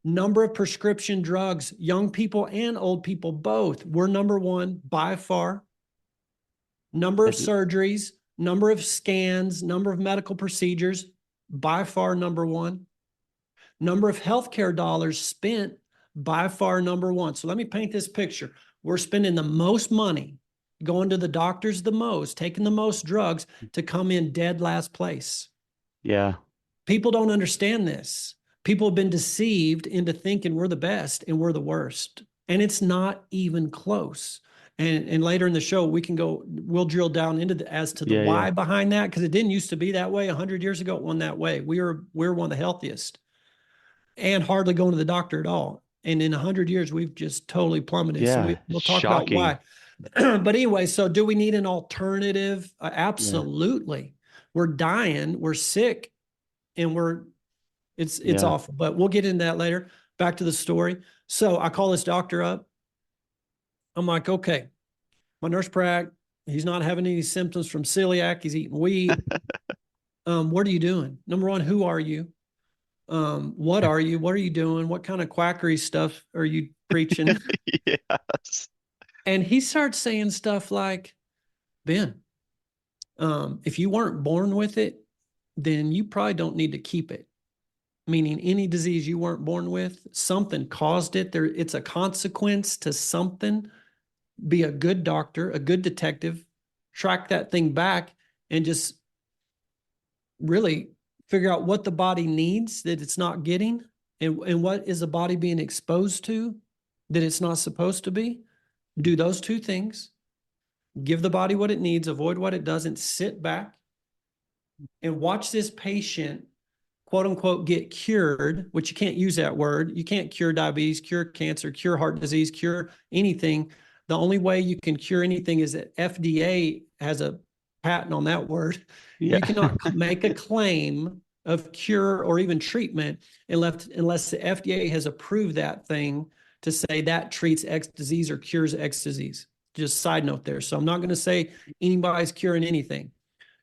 Number of prescription drugs, young people and old people both. We're number one by far. Number of surgeries, number of scans, number of medical procedures, by far number one. Number of healthcare dollars spent, by far number one. So let me paint this picture. We're spending the most money, going to the doctors the most, taking the most drugs to come in dead last place. Yeah. People don't understand this. People have been deceived into thinking we're the best and we're the worst. And it's not even close. And later in the show, we'll drill down into the why behind that, because it didn't used to be that way. 100 years ago, it wasn't that way. We're one of the healthiest and hardly going to the doctor at all. And in 100 years, we've just totally plummeted. Yeah, So we'll talk shocking. about why. But anyway, so do we need an alternative? Absolutely. Yeah. We're dying, we're sick, and it's awful. But we'll get into that later. Back to the story. So I call this doctor up. I'm like, okay, my nurse prac, he's not having any symptoms from celiac. He's eating wheat. What are you doing? Number one, who are you? What are you? What are you doing? What kind of quackery stuff are you preaching? Yes. And he starts saying stuff like, Ben, if you weren't born with it, then you probably don't need to keep it. Meaning any disease you weren't born with, something caused it. It's a consequence to something. Be a good doctor, a good detective, track that thing back and just really figure out what the body needs that it's not getting and what is the body being exposed to that it's not supposed to be. Do those two things. Give the body what it needs, avoid what it doesn't, sit back and watch this patient, quote unquote, get cured, which you can't use that word. You can't cure diabetes, cure cancer, cure heart disease, cure anything. The only way you can cure anything is that FDA has a patent on that word. Yeah. You cannot make a claim of cure or even treatment unless the FDA has approved that thing to say that treats X disease or cures X disease. Just side note there. So I'm not going to say anybody's curing anything.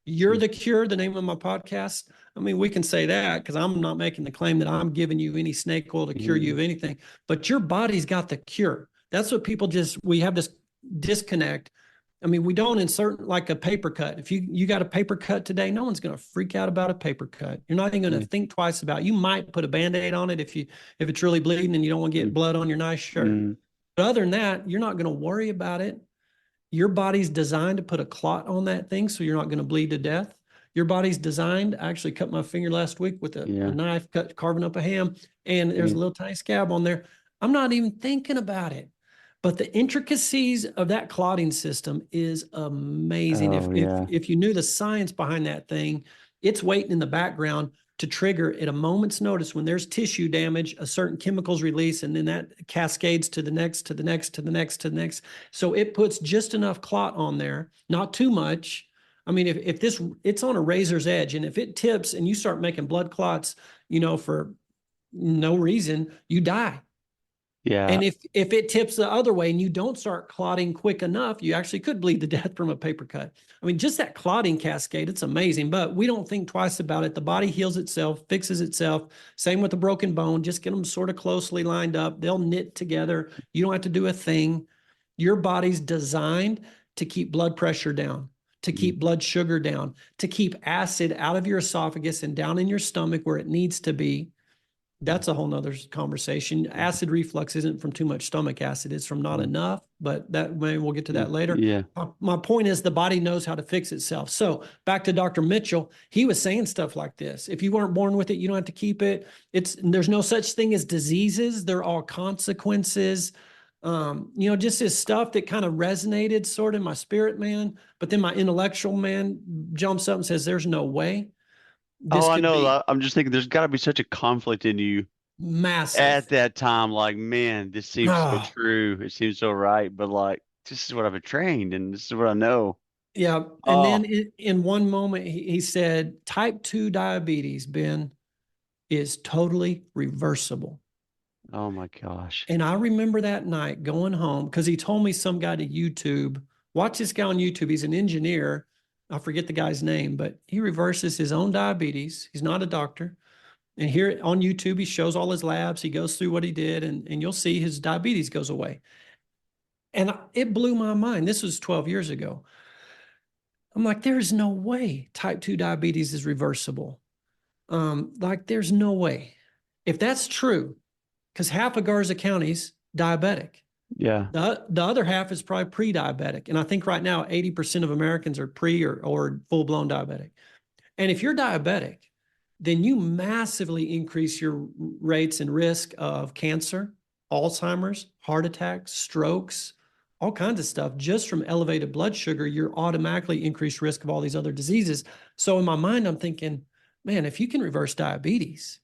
You're the cure, the name of my podcast. I mean, we can say that because I'm not making the claim that I'm giving you any snake oil to cure you of anything, but your body's got the cure. That's what people we have this disconnect. I mean, we don't insert like a paper cut. If you got a paper cut today, no one's going to freak out about a paper cut. You're not even going to think twice about it. You might put a Band-Aid on it if it's really bleeding and you don't want to get blood on your nice shirt. But other than that, you're not going to worry about it. Your body's designed to put a clot on that thing so you're not going to bleed to death. Your body's designed. I actually cut my finger last week with a knife, carving up a ham, and there's a little tiny scab on there. I'm not even thinking about it. But the intricacies of that clotting system is amazing. If you knew the science behind that thing, it's waiting in the background to trigger at a moment's notice when there's tissue damage, a certain chemicals release, and then that cascades to the next, to the next, to the next, to the next. So it puts just enough clot on there, not too much. I mean, if it's on a razor's edge, and if it tips and you start making blood clots, for no reason, you die. Yeah. And if it tips the other way and you don't start clotting quick enough, you actually could bleed to death from a paper cut. I mean, just that clotting cascade, it's amazing, but we don't think twice about it. The body heals itself, fixes itself. Same with a broken bone. Just get them sort of closely lined up. They'll knit together. You don't have to do a thing. Your body's designed to keep blood pressure down, to keep blood sugar down, to keep acid out of your esophagus and down in your stomach where it needs to be. That's a whole nother conversation. Acid reflux isn't from too much stomach acid. It's from not enough, but maybe we'll get to that later. Yeah. My point is the body knows how to fix itself. So back to Dr. Mitchell, he was saying stuff like this. If you weren't born with it, you don't have to keep it. There's no such thing as diseases. They're all consequences. Just this stuff that kind of resonated sort of in my spirit, man. But then my intellectual man jumps up and says, there's no way. I know. I'm just thinking there's got to be such a conflict in you massive at that time. Like, man, this seems so true. It seems so right. But like, this is what I've been trained and this is what I know. Yeah. And then in one moment, he said, type 2 diabetes, Ben, is totally reversible. Oh my gosh. And I remember that night going home because he told me some guy to YouTube, watch this guy on YouTube. He's an engineer. I forget the guy's name, but he reverses his own diabetes. He's not a doctor. And here on YouTube, he shows all his labs. He goes through what he did, and you'll see his diabetes goes away. And it blew my mind. This was 12 years ago. I'm like, there's no way type 2 diabetes is reversible. There's no way. If that's true, because half of Garza County's diabetic. Yeah. The other half is probably pre-diabetic. And I think right now 80% of Americans are pre or full-blown diabetic. And if you're diabetic, then you massively increase your rates and risk of cancer, Alzheimer's, heart attacks, strokes, all kinds of stuff. Just from elevated blood sugar, you're automatically increased risk of all these other diseases. So in my mind, I'm thinking, man, if you can reverse diabetes,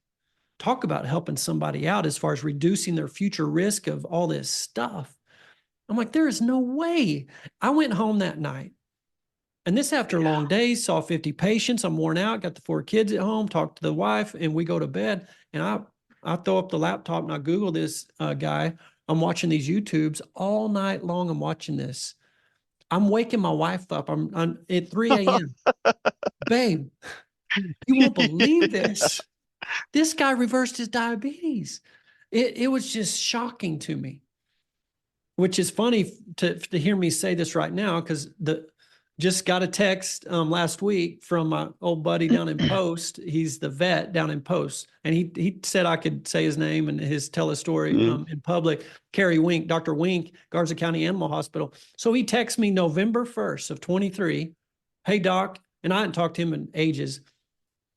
talk about helping somebody out as far as reducing their future risk of all this stuff. I'm like, there is no way. I went home that night. And this after long days, saw 50 patients. I'm worn out, got the 4 kids at home, talked to the wife, and we go to bed. And I throw up the laptop and I Google this guy. I'm watching these YouTubes all night long. I'm watching this. I'm waking my wife up. I'm at 3 a.m. Babe, you won't believe this. This guy reversed his diabetes. It was just shocking to me, which is funny to hear me say this right now because just got a text last week from my old buddy down in Post. He's the vet down in Post, and he said I could say his name and tell his story in public. Kerry Wink, Dr. Wink, Garza County Animal Hospital. So he texts me November 1st of 23. Hey, doc, and I hadn't talked to him in ages.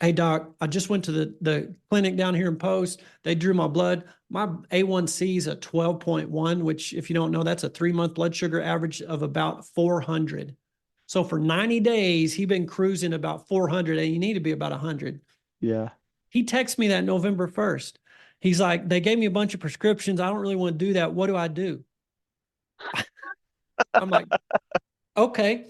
Hey, doc, I just went to the clinic down here in Post. They drew my blood. My A1C is a 12.1, which if you don't know, that's a 3-month blood sugar average of about 400. So for 90 days, he's been cruising about 400 and you need to be about 100. Yeah. He texted me that November 1st. He's like, they gave me a bunch of prescriptions. I don't really want to do that. What do I do? I'm like, okay.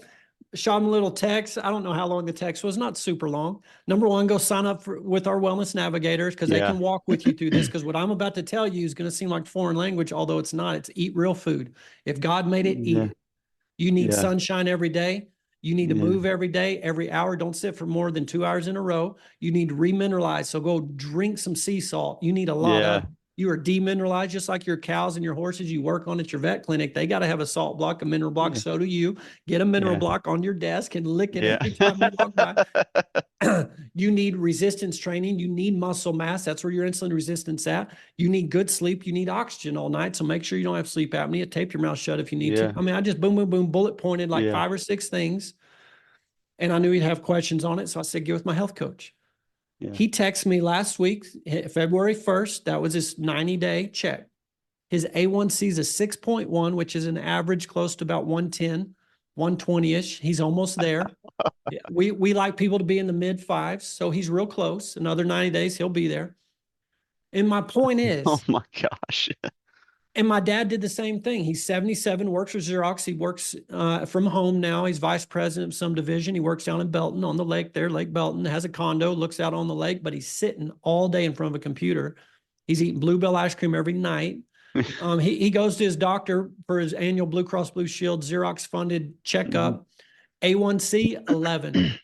Shot him a little text. I don't know how long the text was, not super long. Number one, go sign up with our wellness navigators because they can walk with you through this. Because what I'm about to tell you is going to seem like foreign language, although it's not. It's eat real food. If God made it, eat it. You need sunshine every day. You need to move every day, every hour. Don't sit for more than 2 hours in a row. You need to remineralize. So go drink some sea salt. You need a lot of. You are demineralized, just like your cows and your horses you work on at your vet clinic. They got to have a salt block, a mineral block. So do you. Get a mineral block on your desk and lick it every time you walk by. You need resistance training. You need muscle mass. That's where your insulin resistance at. You need good sleep. You need oxygen all night. So make sure you don't have sleep apnea. Tape your mouth shut if you need to. I mean, I just boom, boom, boom, bullet pointed like 5 or 6 things. And I knew he'd have questions on it. So I said, get with my health coach. He texted me last week, February 1st. That was his 90-day check. His A1C is a 6.1, which is an average close to about 110, 120-ish. He's almost there. We like people to be in the mid 5s. So he's real close. Another 90 days, he'll be there. And my point is. Oh, my gosh. And my dad did the same thing. He's 77, works for Xerox. He works from home now. He's vice president of some division. He works down in Belton on the lake there, Lake Belton, has a condo, looks out on the lake, but he's sitting all day in front of a computer. He's eating Bluebell ice cream every night. He goes to his doctor for his annual Blue Cross Blue Shield Xerox funded checkup. A1C 11.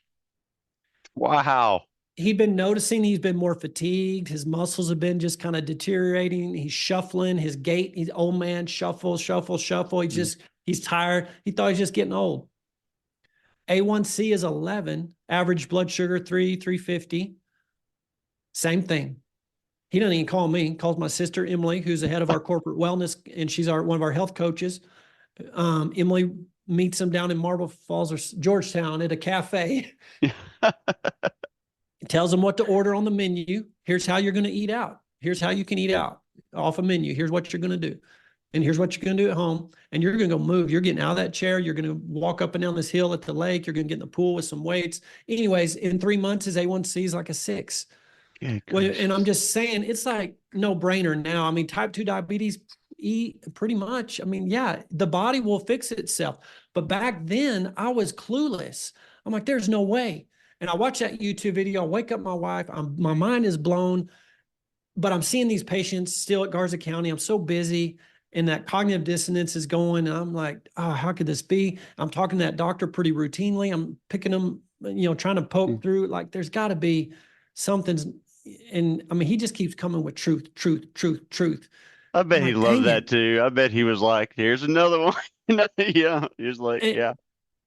Wow. He'd been noticing he's been more fatigued. His muscles have been just kind of deteriorating. He's shuffling his gait. He's old man, shuffle, shuffle, shuffle. He's tired. He thought he's just getting old. A1C is 11, average blood sugar 350. Same thing. He doesn't even call me. He calls my sister, Emily, who's the head of our corporate wellness, and she's one of our health coaches. Emily meets him down in Marble Falls or Georgetown at a cafe. Tells them what to order on the menu. Here's how you're going to eat out. Here's how you can eat out off a menu. Here's what you're going to do. And here's what you're going to do at home. And you're going to go move. You're getting out of that chair. You're going to walk up and down this hill at the lake. You're going to get in the pool with some weights. Anyways, in 3 months, his A1C is like a 6. And I'm just saying, it's like no brainer now. I mean, type 2 diabetes, pretty much. I mean, yeah, the body will fix itself. But back then, I was clueless. I'm like, there's no way. And I watch that YouTube video. I wake up my wife. My mind is blown. But I'm seeing these patients still at Garza County. I'm so busy. And that cognitive dissonance is going. And I'm like, oh, how could this be? I'm talking to that doctor pretty routinely. I'm picking them, trying to poke through. Like, there's got to be something's. And I mean, he just keeps coming with truth. I bet he loved that too. I bet he was like, here's another one. He was like,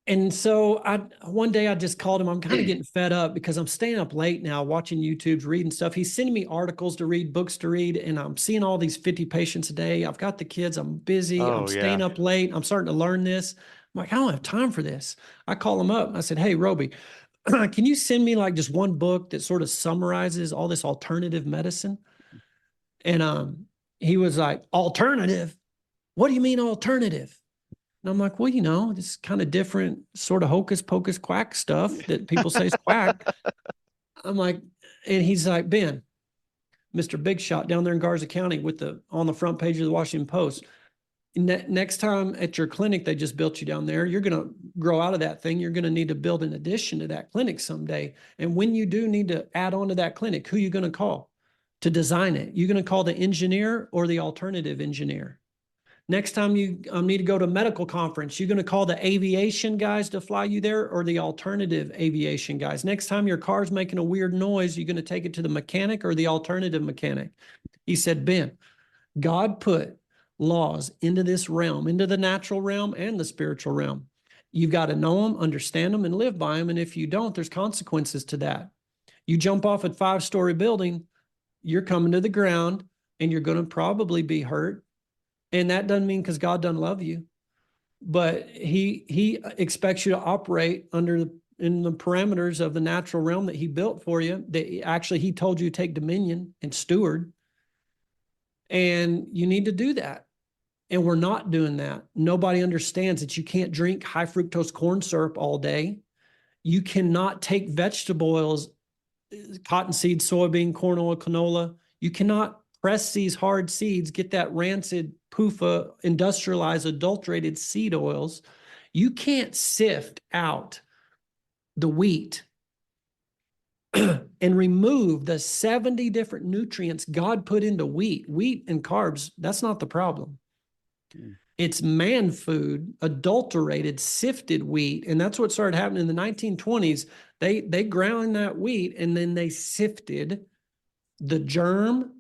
And so one day I just called him. I'm kind of getting fed up because I'm staying up late now, watching YouTubes, reading stuff. He's sending me articles to read, books to read, and I'm seeing all these 50 patients a day. I've got the kids. I'm busy. I'm staying up late. I'm starting to learn this. I'm like, I don't have time for this. I call him up. I said, hey, Roby, can you send me like just one book that sort of summarizes all this alternative medicine? And he was like, alternative? What do you mean alternative? And I'm like, well, this kind of different sort of hocus pocus quack stuff that people say is quack. I'm like, and he's like, Ben, Mr. Big Shot down there in Garza County on the front page of the Washington Post. Next time at your clinic, they just built you down there. You're going to grow out of that thing. You're going to need to build an addition to that clinic someday. And when you do need to add on to that clinic, who are you going to call to design it? You're going to call the engineer or the alternative engineer? Next time you need to go to a medical conference, you're going to call the aviation guys to fly you there or the alternative aviation guys. Next time your car's making a weird noise, you're going to take it to the mechanic or the alternative mechanic. He said, Ben, God put laws into this realm, into the natural realm and the spiritual realm. You've got to know them, understand them, and live by them. And if you don't, there's consequences to that. You jump off a 5-story building, you're coming to the ground and you're going to probably be hurt. And that doesn't mean because God doesn't love you, but he expects you to operate in the parameters of the natural realm that he built for you. That actually he told you to take dominion and steward. And you need to do that. And we're not doing that. Nobody understands that you can't drink high fructose corn syrup all day. You cannot take vegetable oils, cottonseed, soybean, corn oil, canola. You cannot press these hard seeds, get that rancid, PUFA, industrialized, adulterated seed oils. You can't sift out the wheat and remove the 70 different nutrients God put into wheat. Wheat and carbs, that's not the problem. It's man food, adulterated, sifted wheat. And that's what started happening in the 1920s. They ground that wheat and then they sifted the germ.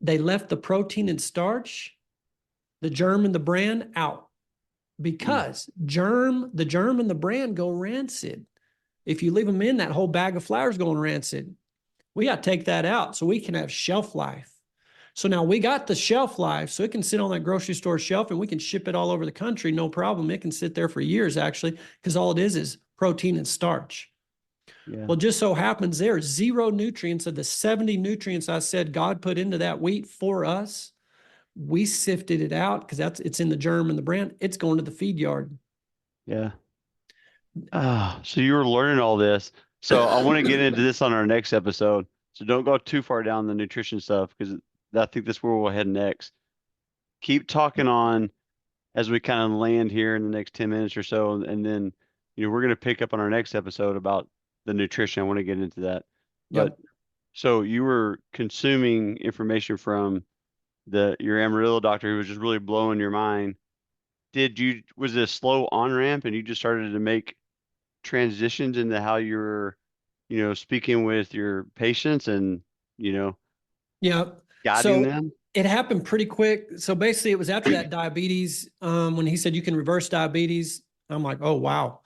They left the protein and starch, the germ and the bran out because the germ and the bran go rancid. If you leave them in, that whole bag of flour is going rancid. We got to take that out so we can have shelf life. So now we got the shelf life, so it can sit on that grocery store shelf and we can ship it all over the country, no problem. It can sit there for years, actually, because all it is protein and starch. Yeah. Well, just so happens there's 0 nutrients of the 70 nutrients I said God put into that wheat for us. We sifted it out because it's in the germ and the bran. It's going to the feed yard. Yeah. So you were learning all this. So I want to get into this on our next episode. So don't go too far down the nutrition stuff because I think that's where we'll head next. Keep talking on as we kind of land here in the next 10 minutes or so. And then, we're going to pick up on our next episode about the nutrition. I want to get into that. But so you were consuming information from your Amarillo doctor who was just really blowing your mind. Was it a slow on-ramp and you just started to make transitions into how you're, speaking with your patients and, guiding them? It happened pretty quick. So basically it was after that diabetes, when he said you can reverse diabetes, I'm like, oh, wow.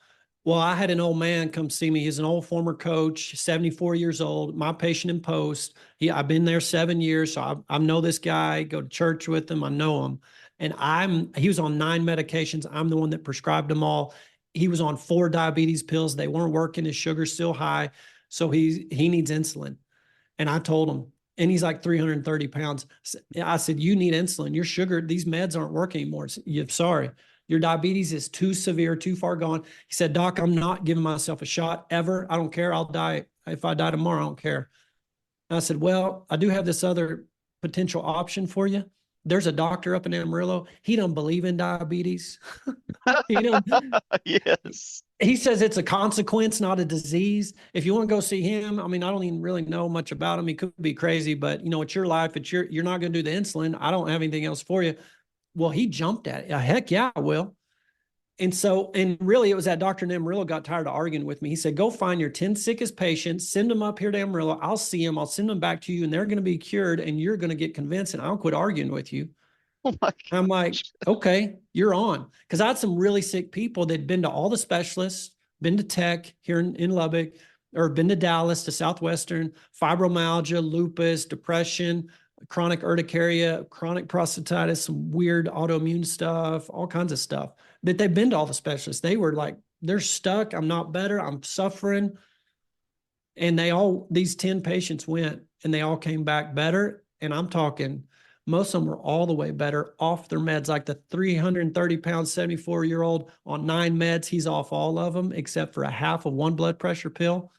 Well, I had an old man come see me. He's an old former coach, 74 years old, my patient in post. I've been there 7 years. So I know this guy, go to church with him. I know him. And he was on 9 medications. I'm the one that prescribed them all. He was on 4 diabetes pills. They weren't working. His sugar's still high. So he needs insulin. And I told him, and he's like 330 pounds. I said, you need insulin. Your sugar, these meds aren't working anymore. Sorry. Your diabetes is too severe, too far gone. He said, Doc, I'm not giving myself a shot ever. I don't care. I'll die. If I die tomorrow, I don't care. And I said, well, I do have this other potential option for you. There's a doctor up in Amarillo. He don't believe in diabetes. Yes. He says it's a consequence, not a disease. If you want to go see him, I mean, I don't even really know much about him. He could be crazy, but it's your life. You're not going to do the insulin. I don't have anything else for you. Well, he jumped at it. Heck yeah, I will. And really it was that Dr. Amarillo got tired of arguing with me. He said, go find your 10 sickest patients, send them up here to Amarillo. I'll see them. I'll send them back to you and they're going to be cured and you're going to get convinced and I'll quit arguing with you. Oh my gosh. I'm like, okay, you're on. Because I had some really sick people that'd been to all the specialists, been to Tech here in Lubbock, or been to Dallas, to Southwestern, fibromyalgia, lupus, depression, chronic urticaria, chronic prostatitis, some weird autoimmune stuff, all kinds of stuff that they've been to all the specialists. They were like, they're stuck. I'm not better. I'm suffering. And these 10 patients went and they all came back better. And I'm talking, most of them were all the way better off their meds, like the 330 pound, 74-year-old on 9 meds. He's off all of them except for a half of 1 blood pressure pill.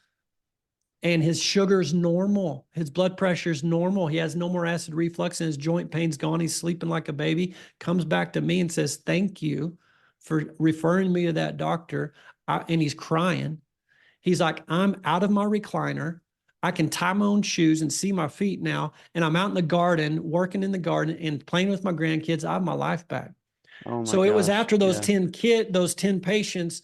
And his sugar's normal. His blood pressure's normal. He has no more acid reflux and his joint pain's gone. He's sleeping like a baby. Comes back to me and says, thank you for referring me to that doctor. And he's crying. He's like, I'm out of my recliner. I can tie my own shoes and see my feet now. And I'm out in the garden, working in the garden and playing with my grandkids. I have my life back. Oh my so gosh. It was after those 10 patients,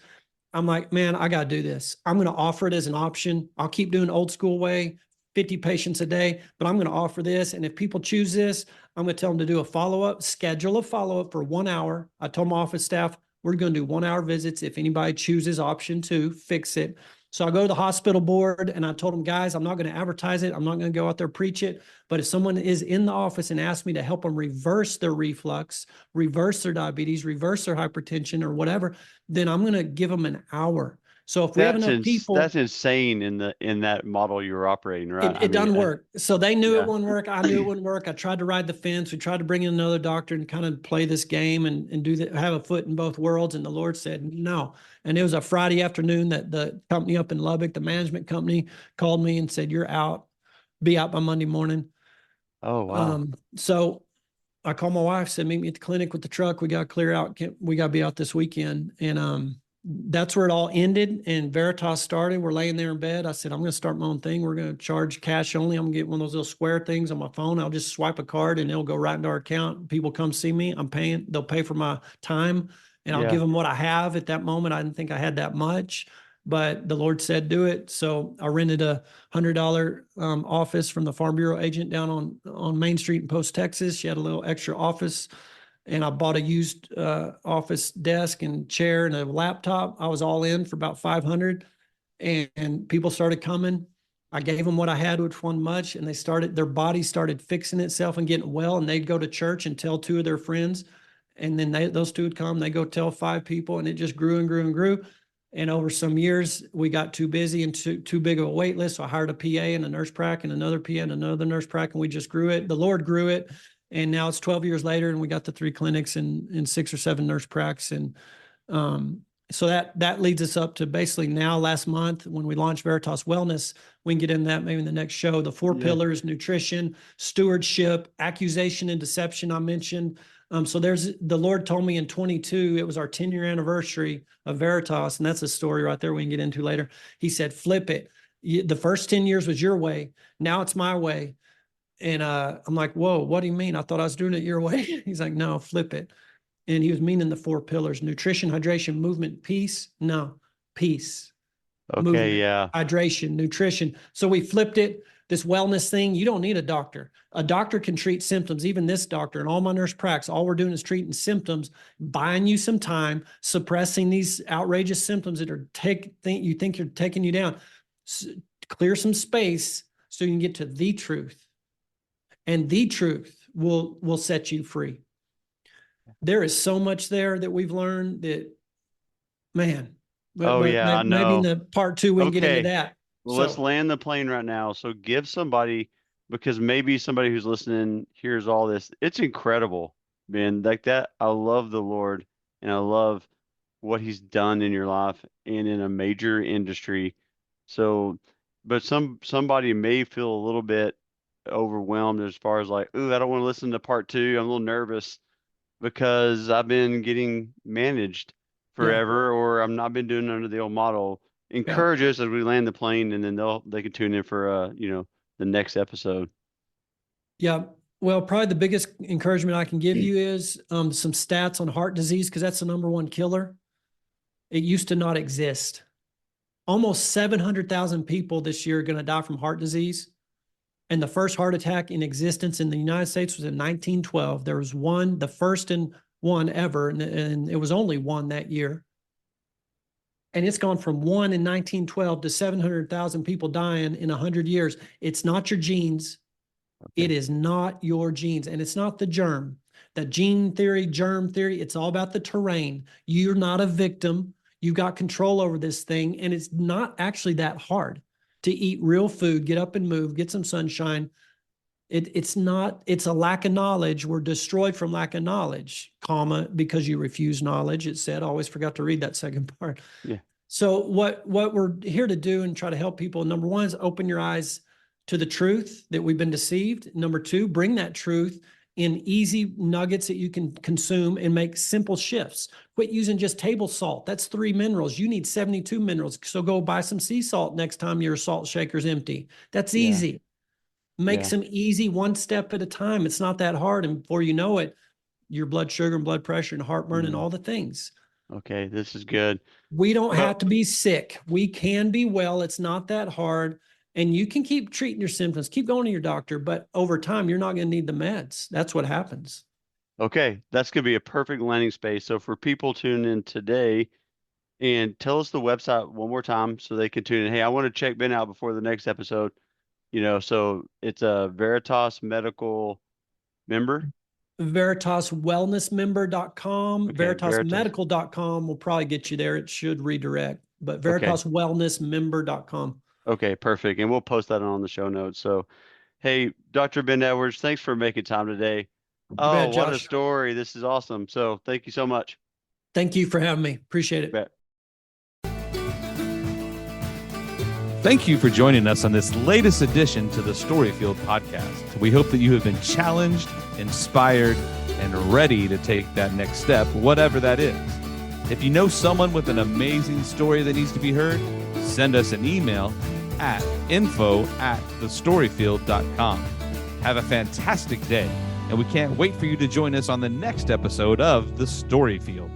I'm like, man, I got to do this. I'm going to offer it as an option. I'll keep doing old school way, 50 patients a day, but I'm going to offer this. And if people choose this, I'm going to tell them to do a follow-up, schedule a follow-up for 1 hour. I told my office staff, we're going to do 1 hour visits. If anybody chooses option 2, fix it. So I go to the hospital board and I told them, guys, I'm not going to advertise it. I'm not going to go out there preach it. But if someone is in the office and asks me to help them reverse their reflux, reverse their diabetes, reverse their hypertension or whatever, then I'm going to give them an hour. So if we have enough people, that's insane in that model you're operating, right? It doesn't work. So they knew it wouldn't work. I knew it wouldn't work. I tried to ride the fence. We tried to bring in another doctor and kind of play this game and have a foot in both worlds. And the Lord said, no. And it was a Friday afternoon that the company up in Lubbock, the management company, called me and said, you're out. Be out by Monday morning. Oh, wow. So I called my wife, said, meet me at the clinic with the truck. We got to clear out. We got to be out this weekend. And that's where it all ended. And Veritas started. We're laying there in bed. I said, I'm going to start my own thing. We're going to charge cash only. I'm going to get one of those little square things on my phone. I'll just swipe a card and it'll go right into our account. People come see me. I'm paying. They'll pay for my time and I'll Yeah. give them what I have at that moment. I didn't think I had that much, but the Lord said, do it. So I rented a $100 office from the Farm Bureau agent down on Main Street in Post, Texas. She had a little extra office. And I bought a used office desk and chair and a laptop. I was all in for about 500, and people started coming. I gave them what I had, which wasn't much, and their body started fixing itself and getting well. And they'd go to church and tell 2 of their friends, and then those 2 would come. They go tell 5 people, and it just grew and grew and grew. And over some years, we got too busy and too big of a wait list. So I hired a PA and a nurse prac and another PA and another nurse prac, and we just grew it. The Lord grew it. And now it's 12 years later, and we got the 3 clinics and 6 or 7 nurse pracs. And so that leads us up to basically now last month when we launched Veritas Wellness. We can get into that maybe in the next show. The 4 pillars: nutrition, stewardship, accusation and deception I mentioned. So the Lord told me in 22, it was our 10-year anniversary of Veritas. And that's a story right there we can get into later. He said, flip it. The first 10 years was your way. Now it's my way. And I'm like, whoa, what do you mean? I thought I was doing it your way. He's like, no, flip it. And he was meaning the 4 pillars: nutrition, hydration, movement, peace. No, peace. Okay, Movement, yeah. hydration, nutrition. So we flipped it. This wellness thing, you don't need a doctor. A doctor can treat symptoms. Even this doctor and all my nurse pracs, all we're doing is treating symptoms, buying you some time, suppressing these outrageous symptoms that are you think you're taking you down. Clear some space so you can get to the truth. And the truth will set you free. There is so much there that we've learned that, man. I know. Maybe in the part 2 we can get into that. Well, let's land the plane right now. So give somebody, because maybe somebody who's listening hears all this. It's incredible, man. Like that. I love the Lord, and I love what He's done in your life and in a major industry. So, but somebody may feel a little bit overwhelmed as far as like, ooh, I don't want to listen to part 2. I'm a little nervous because I've been getting managed forever, or I've not been doing under the old model. Encourage us as we land the plane, and then they can tune in for the next episode. Yeah. Well, probably the biggest encouragement I can give you is some stats on heart disease, because that's the #1 killer. It used to not exist. Almost 700,000 people this year are going to die from heart disease. And the first heart attack in existence in the United States was in 1912. There was one, the first one ever, and it was only one that year. And it's gone from 1 in 1912 to 700,000 people dying in 100 years. It's not your genes. Okay. It is not your genes. And it's not the germ. The gene theory, germ theory, it's all about the terrain. You're not a victim. You've got control over this thing. And it's not actually that hard to eat real food, get up and move, get some sunshine. It's a lack of knowledge. We're destroyed from lack of knowledge, because you refuse knowledge. It said, I always forgot to read that second part. Yeah. So what we're here to do and try to help people, #1 is open your eyes to the truth that we've been deceived. #2, bring that truth in easy nuggets that you can consume and make simple shifts. Quit using just table salt. That's 3 minerals. You need 72 minerals. So go buy some sea salt next time your salt shaker's empty. That's easy. Make some easy, one step at a time. It's not that hard. And before you know it, your blood sugar and blood pressure and heartburn and all the things. Okay, this is good. We don't have to be sick. We can be well. It's not that hard. And you can keep treating your symptoms, keep going to your doctor, but over time, you're not going to need the meds. That's what happens. Okay, that's going to be a perfect landing space. So for people tuning in today, and tell us the website one more time so they can tune in. Hey, I want to check Ben out before the next episode. So it's a Veritas Medical member. VeritasWellnessMember.com. Okay, VeritasMedical.com will probably get you there. It should redirect, but VeritasWellnessMember.com. Okay, perfect. And we'll post that on the show notes. So, hey, Dr. Ben Edwards, thanks for making time today. Oh, what a story. This is awesome. So thank you so much. Thank you for having me. Appreciate it. Thank you for joining us on this latest edition to the Storyfield podcast. We hope that you have been challenged, inspired, and ready to take that next step, whatever that is. If you know someone with an amazing story that needs to be heard, send us an email at info@thestoryfield.com. Have a fantastic day, and we can't wait for you to join us on the next episode of The Story Field.